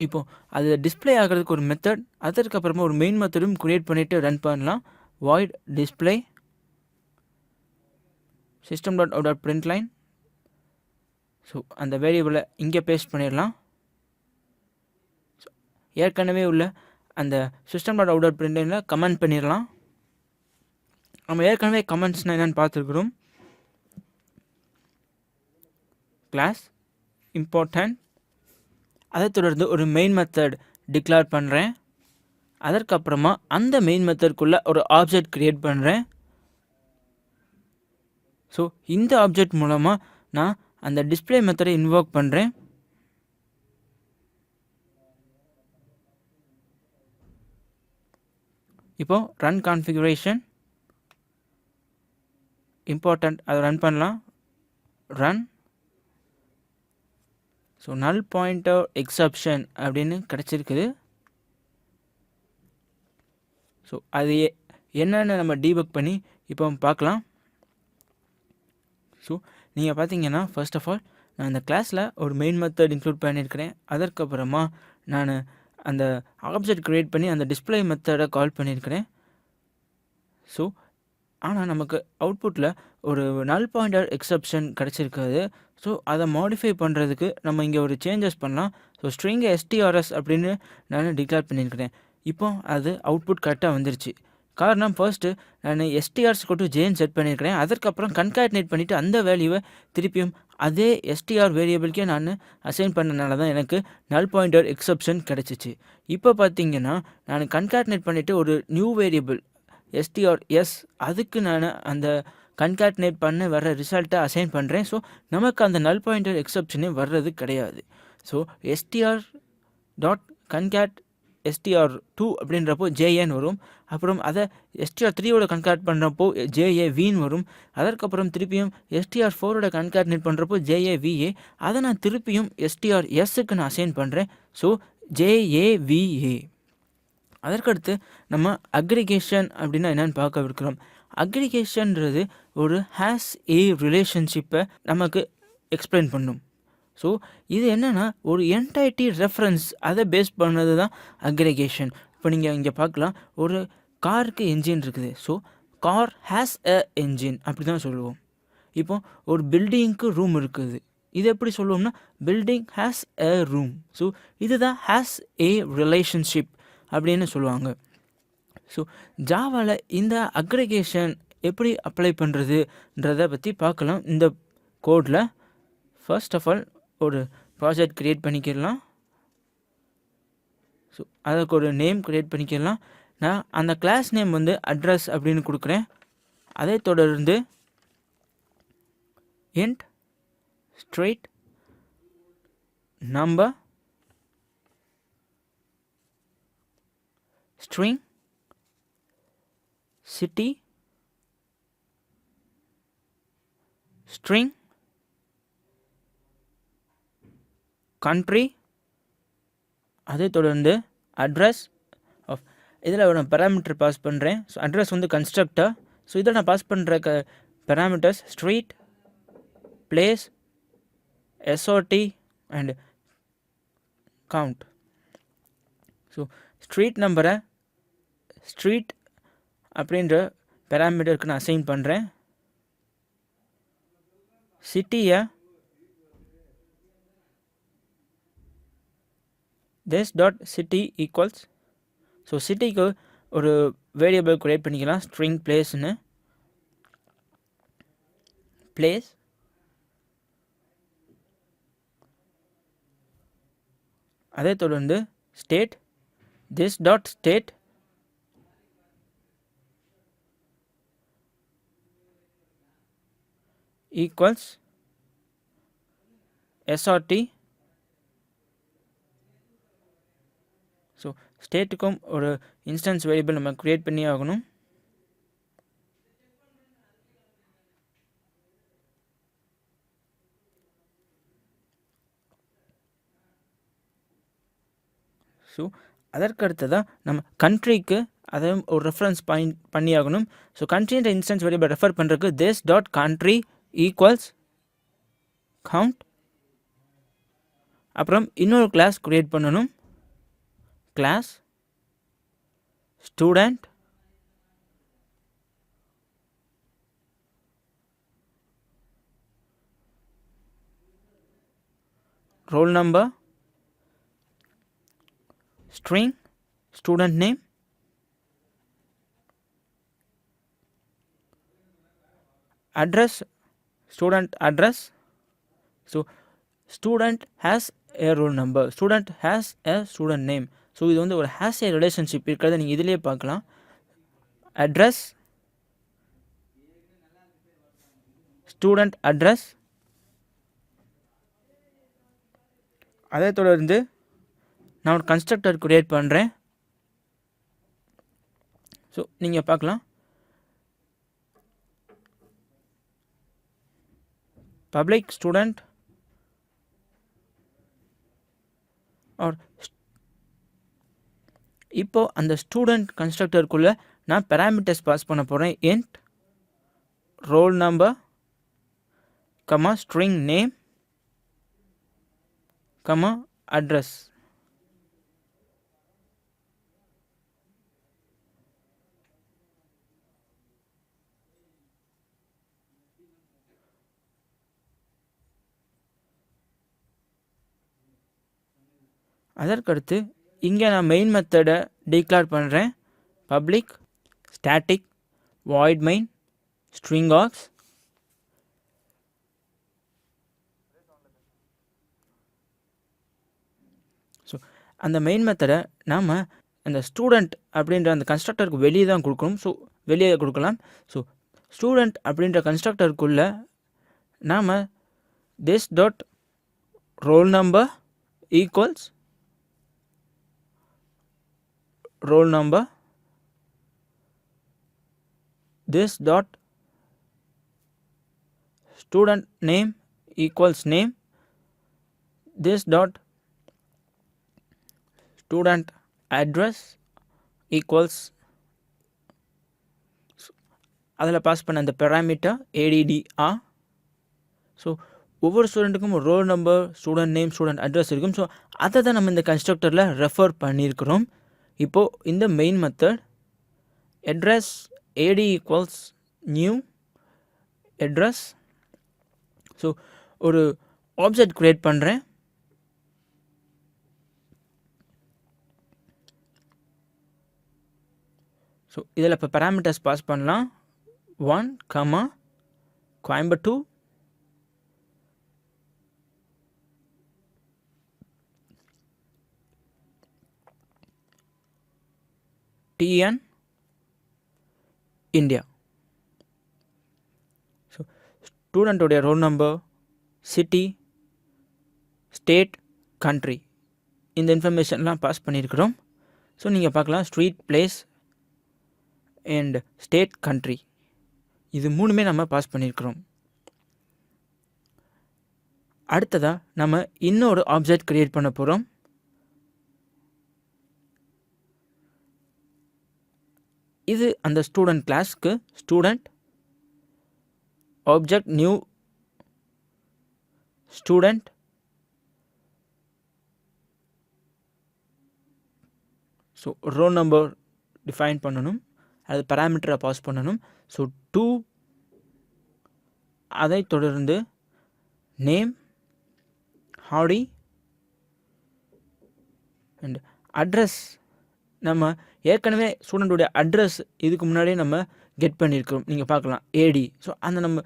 இப்போது அது டிஸ்பிளே ஆகிறதுக்கு ஒரு மெத்தட், அதற்கப்புறமா ஒரு மெயின் மெத்தடும் க்ரியேட் பண்ணிவிட்டு ரன் பண்ணலாம். void display system.out.println. ஸோ அந்த வேரியபிளை இங்கே பேஸ்ட் பண்ணிடலாம். ஏற்கனவே உள்ள அந்த system.out.printlnல கமெண்ட் பண்ணிடலாம். நம்ம ஏற்கனவே கமெண்ட்ஸ்னால் என்னென்னு பார்த்துருக்குறோம். கிளாஸ் இம்பார்ட்டன்ட், அதை தொடர்ந்து ஒரு மெயின் மெத்தட் டிக்ளேர் பண்ணுறேன். அதற்கப்புறமா அந்த மெயின் மெத்தட்குள்ளே ஒரு ஆப்ஜெக்ட் க்ரியேட் பண்ணுறேன். ஸோ இந்த ஆப்ஜெக்ட் மூலமாக நான் அந்த டிஸ்பிளே மெத்தடை இன்வோக் பண்ணுறேன். இப்போ ரன் கான்ஃபிகரேஷன் இம்பார்ட்டன்ட், அதை ரன் பண்ணலாம். ரன். ஸோ நல் பாயிண்டர் எக்ஸப்ஷன் அப்படின்னு கிடச்சிருக்குது. ஸோ அது என்னென்னு நம்ம டீபக் பண்ணி இப்போ பார்க்கலாம். ஸோ நீங்கள் பார்த்தீங்கன்னா ஃபர்ஸ்ட் ஆஃப் ஆல் நான் அந்த கிளாஸில் ஒரு மெயின் மெத்தட் இன்க்ளூட் பண்ணியிருக்கிறேன். அதற்கப்புறமா நான் அந்த ஆப்ஜெக்ட் க்ரியேட் பண்ணி அந்த டிஸ்பிளே மெத்தடை கால் பண்ணியிருக்கிறேன். ஸோ ஆனால் நமக்கு அவுட்புட்டில் ஒரு நல் பாயிண்டர் எக்ஸப்ஷன் கிடச்சிருக்காது. ஸோ அதை மாடிஃபை பண்ணுறதுக்கு நம்ம இங்கே ஒரு சேஞ்சஸ் பண்ணலாம். ஸோ ஸ்ட்ரிங்கை strs அப்படின்னு நான் டிக்ளேர் பண்ணியிருக்கிறேன். இப்போ அது அவுட்புட் கரெக்டாக வந்துருச்சு. காரணம் ஃபர்ஸ்ட்டு நான் str=jன்னு செட் பண்ணியிருக்கிறேன். அதற்கப்புறம் கன்காட்னேட் பண்ணிவிட்டு அந்த வேல்யூவை திருப்பியும் அதே str வேரியபிள்கே நான் அசைன் பண்ணனால தான் எனக்கு நல் பாயிண்டர் எக்ஸப்ஷன் கிடச்சிச்சு. இப்போ பார்த்தீங்கன்னா நான் கன்காட்னேட் பண்ணிவிட்டு ஒரு நியூ வேரியபிள் strs அதுக்கு நான் அந்த கன்காட்னேட் பண்ண வர ரிசல்ட்டை அசைன் பண்ணுறேன். ஸோ நமக்கு அந்த நல் பாயிண்டர் எக்ஸப்ஷனே வர்றது கிடையாது. ஸோ str.concat str2 அப்படின்றப்போ jn வரும். அப்புறம் அதை str3யோட கன்காட் பண்ணுறப்போ javன்னு வரும். அதற்கப்புறம் திருப்பியும் str4ஓட கன்காட்னேட் பண்ணுறப்போ java. அதை நான் திருப்பியும் strsக்கு நான் அசைன் பண்ணுறேன். So java. அதற்கடுத்து நம்ம அக்ரிகேஷன் அப்படின்னா என்னென்னு பார்க்க இருக்கிறோம். அக்ரிகேஷன்றது ஒரு ஹேஸ் ஏ ரிலேஷன்ஷிப்பை நமக்கு எக்ஸ்பிளைன் பண்ணும். ஸோ இது என்னென்னா ஒரு என்டைட்டி ரெஃபரன்ஸ் அதை பேஸ் பண்ணது தான் அக்ரிகேஷன். இப்போ நீங்கள் இங்கே பார்க்கலாம், ஒரு காருக்கு என்ஜின் இருக்குது. So car has a engine அப்படி தான் சொல்லுவோம். இப்போ ஒரு பில்டிங்க்கு ரூம் இருக்குது. இது எப்படி சொல்லுவோம்னா building has a room. So இதுதான் ஹேஸ் ஏ ரிலேஷன்ஷிப் அப்படின்னு சொல்லுவாங்க. ஸோ ஜாவாவில் இந்த அக்ரிகேஷன் எப்படி அப்ளை பண்ணுறதுன்றதை பற்றி பார்க்கலாம். இந்த கோடில் ஃபர்ஸ்ட் ஆஃப் ஆல் ஒரு ப்ராஜெக்ட் க்ரியேட் பண்ணிக்கிடலாம். ஸோ அதுக்கு ஒரு நேம் க்ரியேட் பண்ணிக்கிடலாம். நான் அந்த கிளாஸ் நேம் வந்து அட்ரஸ் அப்படின்னு கொடுக்குறேன். அதை தொடர்ந்து int straight number string city, string, country, அதை தொடர்ந்து அட்ரஸ் ஆஃப். இதில் நான் பேராமீட்டர் பாஸ் பண்ணுறேன். ஸோ அட்ரஸ் வந்து கன்ஸ்ட்ரக்டர். ஸோ இதில் நான் பாஸ் பண்ணுற parameters street, place, SOD and count. So street நம்பரை ஸ்ட்ரீட் அப்படின்ற பேராமீட்டருக்கு நான் அசைன் பண்ணுறேன். சிட்டியை this dot city equals. So சிட்டிக்கு ஒரு வேரியபிள் கிரியேட் பண்ணிக்கலாம், ஸ்ட்ரிங் பிளேஸ்னு. பிளேஸ் அதை தொடர்ந்து state, this dot state equals SRT. So ஸ்டேட்டுக்கும் ஒரு இன்ஸ்டன்ஸ் வேரியபிள் நம்ம க்ரியேட் பண்ணி ஆகணும். ஸோ அதற்கு அடுத்ததான் நம்ம கண்ட்ரிக்கு அதை ஒரு ரெஃபரன்ஸ் பாயிண்ட் பண்ணி ஆகணும். ஸோ கண்ட்ரின்ற இன்ஸ்டன்ஸ் வேரியபிள் ரெஃபர் பண்ணுறதுக்கு this dot country equals count. அப்புறம் இன்னொரு கிளாஸ் க்ரியேட் பண்ணணும், class student, roll number, string, student name, address, student address. So student has a roll number, student has a student name. So இது வந்து ஒரு has a relationship இருக்கிறத நீங்கள் இதிலே பார்க்கலாம். அட்ரஸ், ஸ்டூடெண்ட் அட்ரஸ், அதை தொடர்ந்து நான் ஒரு கன்ஸ்ட்ரக்டர் கிரியேட் பண்ணுறேன். ஸோ நீங்கள் பார்க்கலாம், பப்ளிக் ஸ்டூடெண்ட் ஆர். இப்போ அந்த ஸ்டூடெண்ட் கன்ஸ்ட்ரக்டருக்குள்ளே நான் பேராமீட்டர்ஸ் பாஸ் பண்ண போகிறேன். Int roll number comma string name comma address. அதற்கடுத்து இங்கே நான் மெயின் மெத்தடை டிக்ளேர் பண்ணுறேன். Public static void main string args. So அந்த மெயின் மெத்தடை நாம் அந்த ஸ்டூடெண்ட் அப்படின்ற அந்த கன்ஸ்ட்ரக்டருக்கு வெளியே தான் கொடுக்கணும். ஸோ வெளியே கொடுக்கலாம். ஸோ ஸ்டூடெண்ட் அப்படின்ற கன்ஸ்ட்ரக்டருக்குள்ளே நாம் this dot roll number equals roll number, this dot student name equals name, this dot student address equals. அதில் பாஸ் பண்ண அந்த பேராமீட்டர் ADDR. ஸோ ஒவ்வொரு ஸ்டூடெண்ட்டுக்கும் roll number, student name, student address இருக்கும். ஸோ அதை தான் நம்ம இந்த கன்ஸ்ட்ரக்டரில் ரெஃபர் பண்ணியிருக்கிறோம். இப்போது இந்த main method address AD equals new address. So ஒரு ஆப்ஜெக்ட் க்ரியேட் பண்ணுறேன். ஸோ இதில் இப்போ பேராமீட்டர்ஸ் பாஸ் பண்ணலாம். 1 comma Coimbatore, TN India. So ஸ்டூடெண்ட்டோடைய roll number, city, state, country இந்த இன்ஃபர்மேஷன்லாம் பாஸ் பண்ணியிருக்கிறோம். ஸோ நீங்கள் பார்க்கலாம் street, place, and state country. இது மூணுமே நம்ம பாஸ் பண்ணியிருக்கிறோம். அடுத்ததாக நம்ம இன்னொரு ஆப்ஜெக்ட் கிரியேட் பண்ண போகிறோம். இது அந்த ஸ்டூடெண்ட் கிளாஸ்க்கு student object new student so roll number define பண்ணணும், அது பேராமீட்டரை பாஸ் பண்ணணும். ஸோ 2, அதை தொடர்ந்து நேம், ஹாடி அண்ட் அட்ரஸ். நம்ம ஏற்கனவே ஸ்டூடெண்ட்டுடைய அட்ரஸ் இதுக்கு முன்னாடியே நம்ம கெட் பண்ணியிருக்கிறோம், நீங்கள் பார்க்கலாம் ஏடி. ஸோ அந்த நம்ம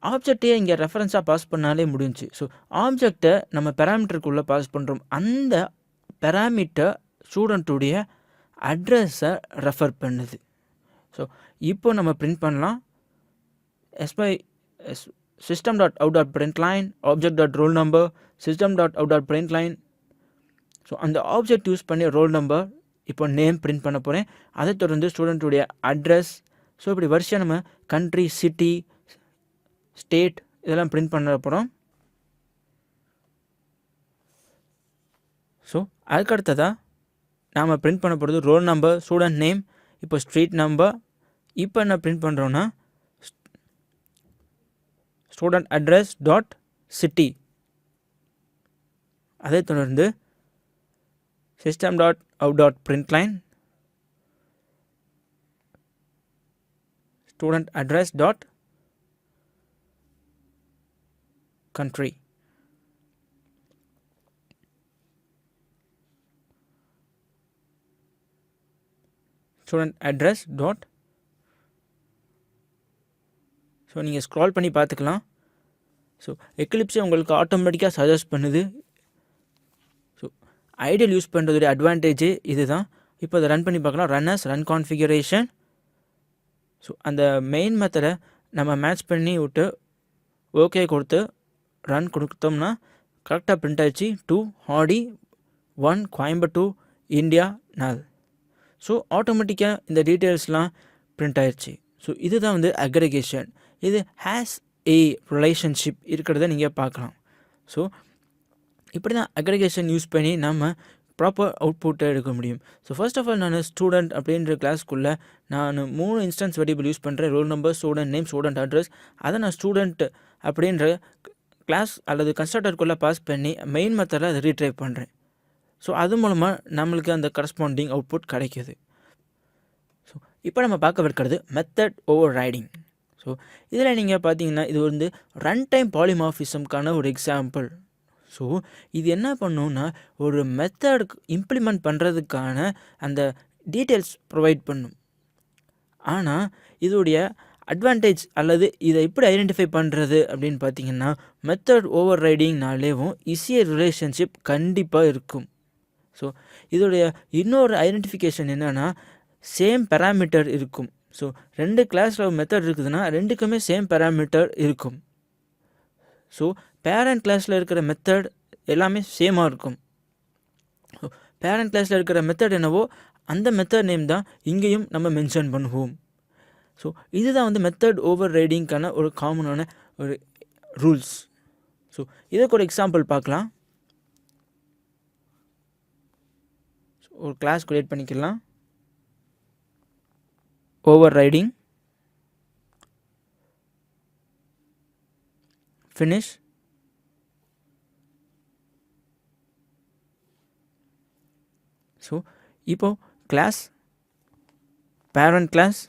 ஆப்ஜெக்டையே இங்கே ரெஃபரன்ஸாக பாஸ் பண்ணாலே முடிஞ்சு. ஸோ ஆப்ஜெக்டை நம்ம பேராமீட்டருக்குள்ளே பாஸ் பண்ணுறோம், அந்த பேராமீட்டர் ஸ்டூடெண்ட்டுடைய அட்ரஸை ரெஃபர் பண்ணுது. ஸோ இப்போ நம்ம பிரிண்ட் பண்ணலாம். system.out.println object.roll number system.out.println. So அந்த ஆப்ஜெக்ட் யூஸ் பண்ணி ரோல் நம்பர், இப்போ நேம் பிரிண்ட் பண்ண போகிறேன். அதை தொடர்ந்து ஸ்டூடெண்ட்டுடைய அட்ரஸ். ஸோ இப்படி வரிசையாக நம்ம கண்ட்ரி, சிட்டி, ஸ்டேட் இதெல்லாம் பிரிண்ட் பண்ண போகிறோம். ஸோ அதுக்கடுத்ததாக நாம் பிரிண்ட் பண்ண போகிறது ரோல் நம்பர், ஸ்டூடெண்ட் நேம், இப்போ ஸ்ட்ரீட் நம்பர். இப்போ என்ன பிரிண்ட் பண்ணுறோன்னா ஸ்டூடெண்ட் அட்ரஸ் டாட் சிட்டி. அதை தொடர்ந்து system.out.println student address dot country. Student address dot. So நீங்கள் ஸ்க்ரால் பண்ணி பார்த்துக்கலாம். ஸோ எக்லிப்ஸே உங்களுக்கு ஆட்டோமேட்டிக்காக சஜஸ்ட் பண்ணுது. ஸோ ஐடியல் யூஸ் பண்ணுறதுடைய அட்வான்டேஜே இது தான். இப்போ அதை ரன் பண்ணி பார்க்கலாம். Run configuration. ஸோ அந்த மெயின் மெத்தடை நம்ம மேட்ச் பண்ணி விட்டு ஓகே கொடுத்து ரன் கொடுத்தோம்னா கரெக்டாக பிரிண்ட் ஆயிடுச்சு. 2 ஹாடி 1 கோயம்புத்தூர் இந்தியா நாள். ஸோ ஆட்டோமேட்டிக்காக இந்த டீட்டெயில்ஸ்லாம் பிரிண்ட் ஆயிடுச்சு. ஸோ இதுதான் வந்து அக்ரிகேஷன். இது ஹேஸ் ஏ ரிலேஷன்ஷிப் இருக்கிறத நீங்கள் பார்க்கலாம். ஸோ இப்படி தான் அக்ரிகேஷன் யூஸ் பண்ணி நம்ம ப்ராப்பர் அவுட்புட்டை எடுக்க முடியும். ஸோ ஃபர்ஸ்ட் ஆஃப் ஆல் நான் ஸ்டூடெண்ட் அப்படின்ற கிளாஸ்க்குள்ளே நான் 3 இன்ஸ்டன்ஸ் வேரியபிள் யூஸ் பண்ணுறேன். Role number, student name, student address. அதை நான் ஸ்டூடெண்ட் அப்படின்ற கிளாஸ் அல்லது கன்ஸ்ட்ரக்டருக்குள்ளே பாஸ் பண்ணி மெயின் மெத்தடில் அதை ரீட்ரைவ் பண்ணுறேன். ஸோ அது மூலமாக நம்மளுக்கு அந்த கரஸ்பாண்டிங் அவுட்புட் கிடைக்கிது. ஸோ இப்போ நம்ம பார்க்க இருக்கிறது மெத்தட் ஓவர் ரைடிங். ஸோ இதில் நீங்கள் பார்த்தீங்கன்னா இது வந்து ரன் டைம் பாலிமார்ஃபிசம்க்கான ஒரு எக்ஸாம்பிள். ஸோ இது என்ன பண்ணுன்னா ஒரு மெத்தடுக்கு இம்ப்ளிமெண்ட் பண்ணுறதுக்கான அந்த டீட்டெயில்ஸ் ப்ரொவைட் பண்ணும். ஆனால் இதோடைய அட்வான்டேஜ் அல்லது இதை எப்படி ஐடென்டிஃபை பண்ணுறது அப்படின்னு பார்த்தீங்கன்னா மெத்தட் ஓவர் ரைடிங்னாலேவும் ஈஸியர் ரிலேஷன்ஷிப் கண்டிப்பாக இருக்கும். ஸோ இதோடைய இன்னொரு ஐடென்டிஃபிகேஷன் என்னென்னா சேம் பேராமீட்டர் இருக்கும். ஸோ 2 கிளாஸில் மெத்தட் இருக்குதுன்னா 2க்குமே சேம் பேராமீட்டர் இருக்கும். ஸோ பேரண்ட் கிளாஸில் இருக்கிற மெத்தட் எல்லாமே சேமாக இருக்கும். ஸோ பேரண்ட் கிளாஸில் இருக்கிற மெத்தட் என்னவோ அந்த மெத்தட் நேம் தான் இங்கேயும் நம்ம மென்ஷன் பண்ணுவோம். ஸோ இதுதான் வந்து மெத்தட் ஓவர் ரைடிங்க்கான ஒரு காமனான ஒரு ரூல்ஸ். ஸோ இதுக்கு ஒரு எக்ஸாம்பிள் பார்க்கலாம். ஒரு கிளாஸ் கிரியேட் பண்ணிக்கலாம். Over riding, finish. ஸோ இப்போ கிளாஸ் பேரண்ட் கிளாஸ்,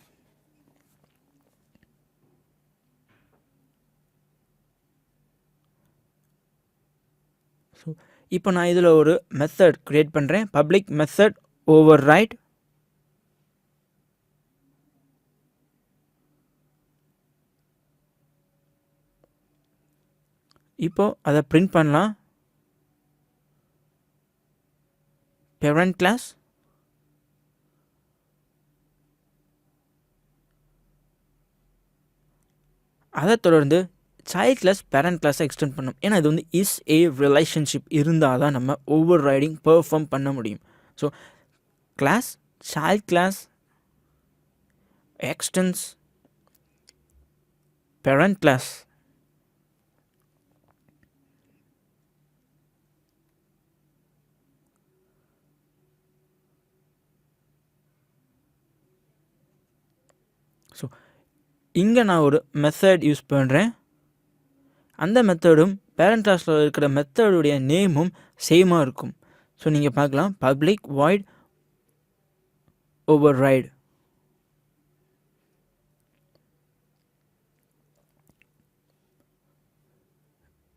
ஸோ இப்போ நான் இதில் ஒரு மெத்தட் க்ரியேட் பண்ணுறேன். Public method over right. இப்போ அதை பிரிண்ட் பண்ணலாம். parent class, அதை தொடர்ந்து சைல்ட் கிளாஸ் பேரண்ட் கிளாஸை எக்ஸ்டெண்ட் பண்ணணும். ஏன்னா இது வந்து இஸ் ஏ ரிலேஷன்ஷிப் இருந்தால் தான் நம்ம ஓவர் ரைடிங் பெர்ஃபார்ம் பண்ண முடியும். So class child class extends parent class. ஸோ இங்கே நான் ஒரு மெத்தட் யூஸ் பண்ணுறேன். அந்த மெத்தடும் பேரண்ட் கிளாஸில் இருக்கிற மெத்தடுடைய நேமும் சேமாக இருக்கும். ஸோ நீங்கள் பார்க்கலாம், பப்ளிக் வாய்ட் ஓவர்ரைட்.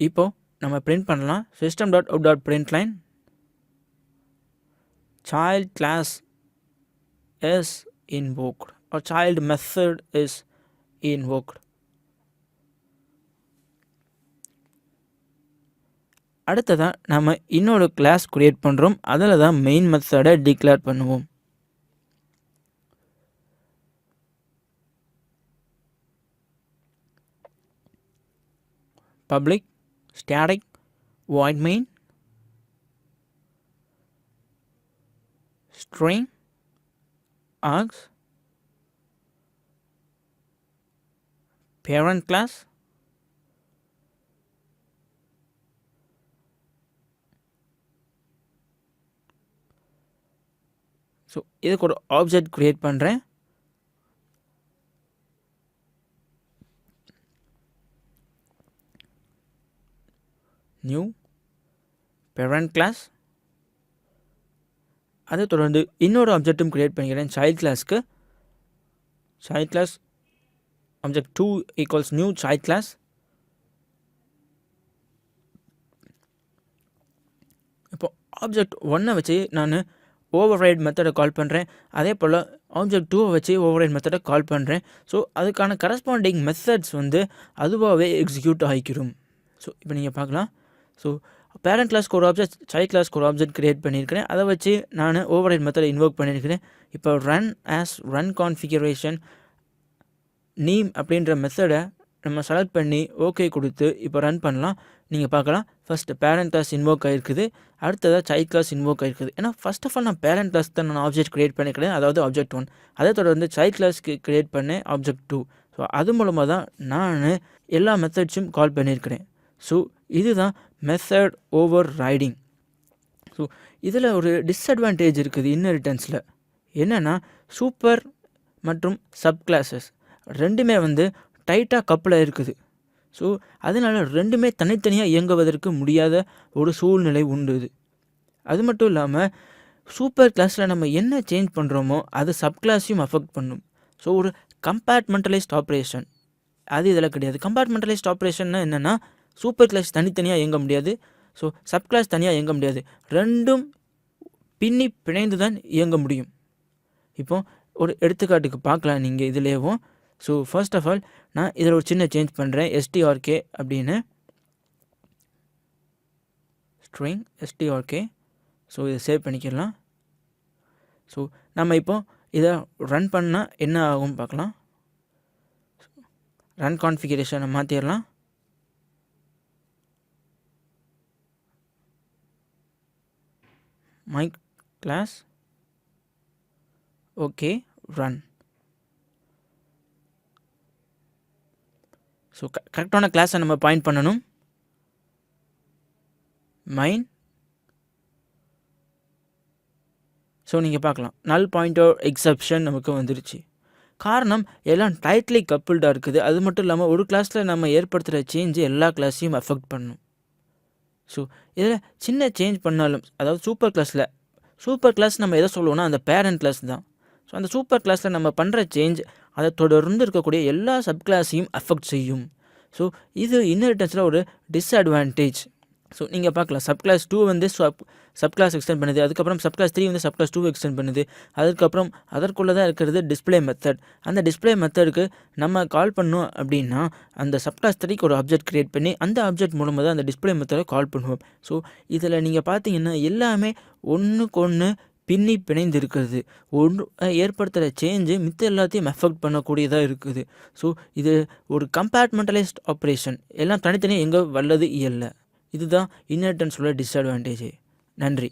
இப்போ நம்ம பிரிண்ட் பண்ணலாம். system.out.println child class is invoked or child method is invoked. அடுத்ததான் நம்ம இன்னொரு கிளாஸ் கிரியேட் பண்ணுறோம். அதில் தான் மெயின் மெத்தடை டிக்ளேர் பண்ணுவோம். Public static void main string args parent class so இதுக்கு ஒரு ஆப்ஜெக்ட் கிரியேட் பண்ணுறேன். New parent class. அதை தொடர்ந்து இன்னொரு ஆப்ஜெக்டும் கிரியேட் பண்ணிக்கிறேன் சைல்ட் கிளாஸ்க்கு. Child class object 2 equals new child class. இப்போ ஆப்ஜெக்ட் 1 வச்சு நான் ஓவர்ரைட் மெத்தடை கால் பண்ணுறேன். அதே போல் ஆப்ஜெக்ட் 2 வச்சு ஓவர்ரைட் மெத்தடை கால் பண்ணுறேன். ஸோ அதுக்கான கரஸ்பாண்டிங் மெத்தட்ஸ் அதுவாகவே எக்ஸிக்யூட் ஆகிக்கிறோம். ஸோ இப்போ நீங்கள் பார்க்கலாம். ஸோ பேரண்ட் கிளாஸ்க்கு ஒரு ஆப்ஜெக்ட், சைல்ட் கிளாஸ்க்கு ஒரு ஆப்ஜெக்ட் கிரியேட் பண்ணியிருக்கிறேன். அதை வச்சு நான் ஓவர்ரைட் மெத்தடை இன்வோக் பண்ணியிருக்கிறேன். இப்போ ரன் கான்ஃபிகரேஷன் நேம் அப்படின்ற மெத்தடை நம்ம செலக்ட் பண்ணி ஓகே கொடுத்து இப்போ ரன் பண்ணலாம். நீங்கள் பார்க்கலாம், ஃபஸ்ட்டு பேரண்ட் கிளாஸ் இன்வோக் ஆகிருக்குது, அடுத்ததாக சைல்ட் கிளாஸ் இன்வோக் ஆகிருக்குது. ஏன்னா ஃபஸ்ட் ஆஃப் ஆல் நான் பேரண்ட் கிளாஸ் தான் நான் ஆப்ஜெக்ட் கிரியேட் பண்ணிக்கிறேன், அதாவது ஆப்ஜெக்ட் 1. அதை தொடர்ந்து சைல்ட் கிளாஸ்க்கு கிரியேட் பண்ணேன் ஆப்ஜெக்ட் 2. ஸோ அது மூலமாக தான் நான் எல்லா மெத்தட்ஸும் கால் பண்ணியிருக்கிறேன். ஸோ இதுதான் மெத்தட் ஓவர் ரைடிங். ஸோ இதில் ஒரு டிஸ்அட்வான்டேஜ் இருக்குது இன்ஹெரிட்டன்ஸில். என்னென்னா சூப்பர் மற்றும் சப் கிளாஸஸ் ரெண்டுமே டைட்டாக கப்பில் இருக்குது. ஸோ அதனால் ரெண்டுமே தனித்தனியாக இயங்குவதற்கு முடியாத ஒரு சூழ்நிலை உண்டு. அது மட்டும் இல்லாமல் சூப்பர் கிளாஸில் நம்ம என்ன சேஞ்ச் பண்ணுறோமோ அது சப் கிளாஸையும் அஃபெக்ட் பண்ணும். ஸோ ஒரு கம்பார்ட்மெண்டலைஸ்ட் ஆப்ரேஷன் அது இதில் கிடையாது. கம்பார்ட்மெண்டலைஸ்ட் ஆப்ரேஷன்னா என்னென்னா சூப்பர் கிளாஸ் தனித்தனியாக இயங்க முடியாது, ஸோ சப் கிளாஸ் தனியாக இயங்க முடியாது, ரெண்டும் பின்னி பிணைந்து தான் இயங்க முடியும். இப்போ ஒரு எடுத்துக்காட்டுக்கு பார்க்கலாம் நீங்கள் இதுலேயும். ஸோ ஃபர்ஸ்ட் ஆஃப் ஆல் நான் இதில் ஒரு சின்ன சேஞ்ச் பண்ணுறேன். strk அப்படின்னு ஸ்ட்ரிங் strk. ஸோ இதை சேவ் பண்ணிக்கலாம். ஸோ நம்ம இப்போ இதை ரன் பண்ணால் என்ன ஆகும் பார்க்கலாம். ரன் கான்ஃபிகரேஷனை மாற்றிடலாம். My class okay run. So கரெக்டான கிளாஸை நம்ம பாயிண்ட் பண்ணணும். மைன். ஸோ நீங்கள் பார்க்கலாம் நல் பாயிண்டர் எக்ஸப்ஷன் நமக்கு வந்துருச்சு. காரணம் எல்லாம் டைட்லி கப்புல்டாக இருக்குது. அது மட்டும் இல்லாமல் ஒரு கிளாஸில் நம்ம ஏற்படுத்துகிற சேஞ்சு எல்லா கிளாஸையும் அஃபெக்ட் பண்ணும். ஸோ இதில் சின்ன சேஞ்ச் பண்ணாலும், அதாவது சூப்பர் கிளாஸ் நம்ம எதை சொல்லுவோம்னா அந்த பேரண்ட் கிளாஸ் தான். ஸோ அந்த சூப்பர் கிளாஸில் நம்ம பண்ணுற சேஞ்ச் அதை தொடர்ந்து இருக்கக்கூடிய எல்லா சப் கிளாஸையும் அஃபெக்ட் செய்யும். ஸோ இது இன்ஹெரிட்டன்ஸில் ஒரு டிஸ்அட்வான்டேஜ். ஸோ நீங்கள் பார்க்கலாம் sub class 2 sub class extend பண்ணுது, அதுக்கப்புறம் sub class 3 sub class 2 extend பண்ணுது. அதுக்கப்புறம் அதற்குள்ளே தான் இருக்கிறது டிஸ்பிளே மெத்தட். அந்த டிஸ்பிளே மெத்தடுக்கு நம்ம கால் பண்ணோம் அப்படின்னா அந்த சப் கிளாஸ் 3க்கு ஒரு ஆப்ஜெக்ட் கிரியேட் பண்ணி அந்த ஆப்ஜெக்ட் மூலமாக தான் அந்த டிஸ்பிளே மெத்தடை கால் பண்ணுவோம். ஸோ இதில் நீங்கள் பார்த்தீங்கன்னா எல்லாமே ஒன்றுக்கு ஒன்று பின்னி பிணைந்து இருக்கிறது. ஒன்று ஏற்படுத்துகிற சேஞ்சு மித்த எல்லாத்தையும் எஃபெக்ட் பண்ணக்கூடியதாக இருக்குது. ஸோ இது ஒரு கம்பார்ட்மெண்டலைஸ்ட் ஆப்ரேஷன், எல்லாம் தனித்தனியாக எங்கே வல்லது இல்லை. இதுதான் இன்ஹெரிட்டன்ஸோட டிஸ்அட்வான்டேஜ். நன்றி.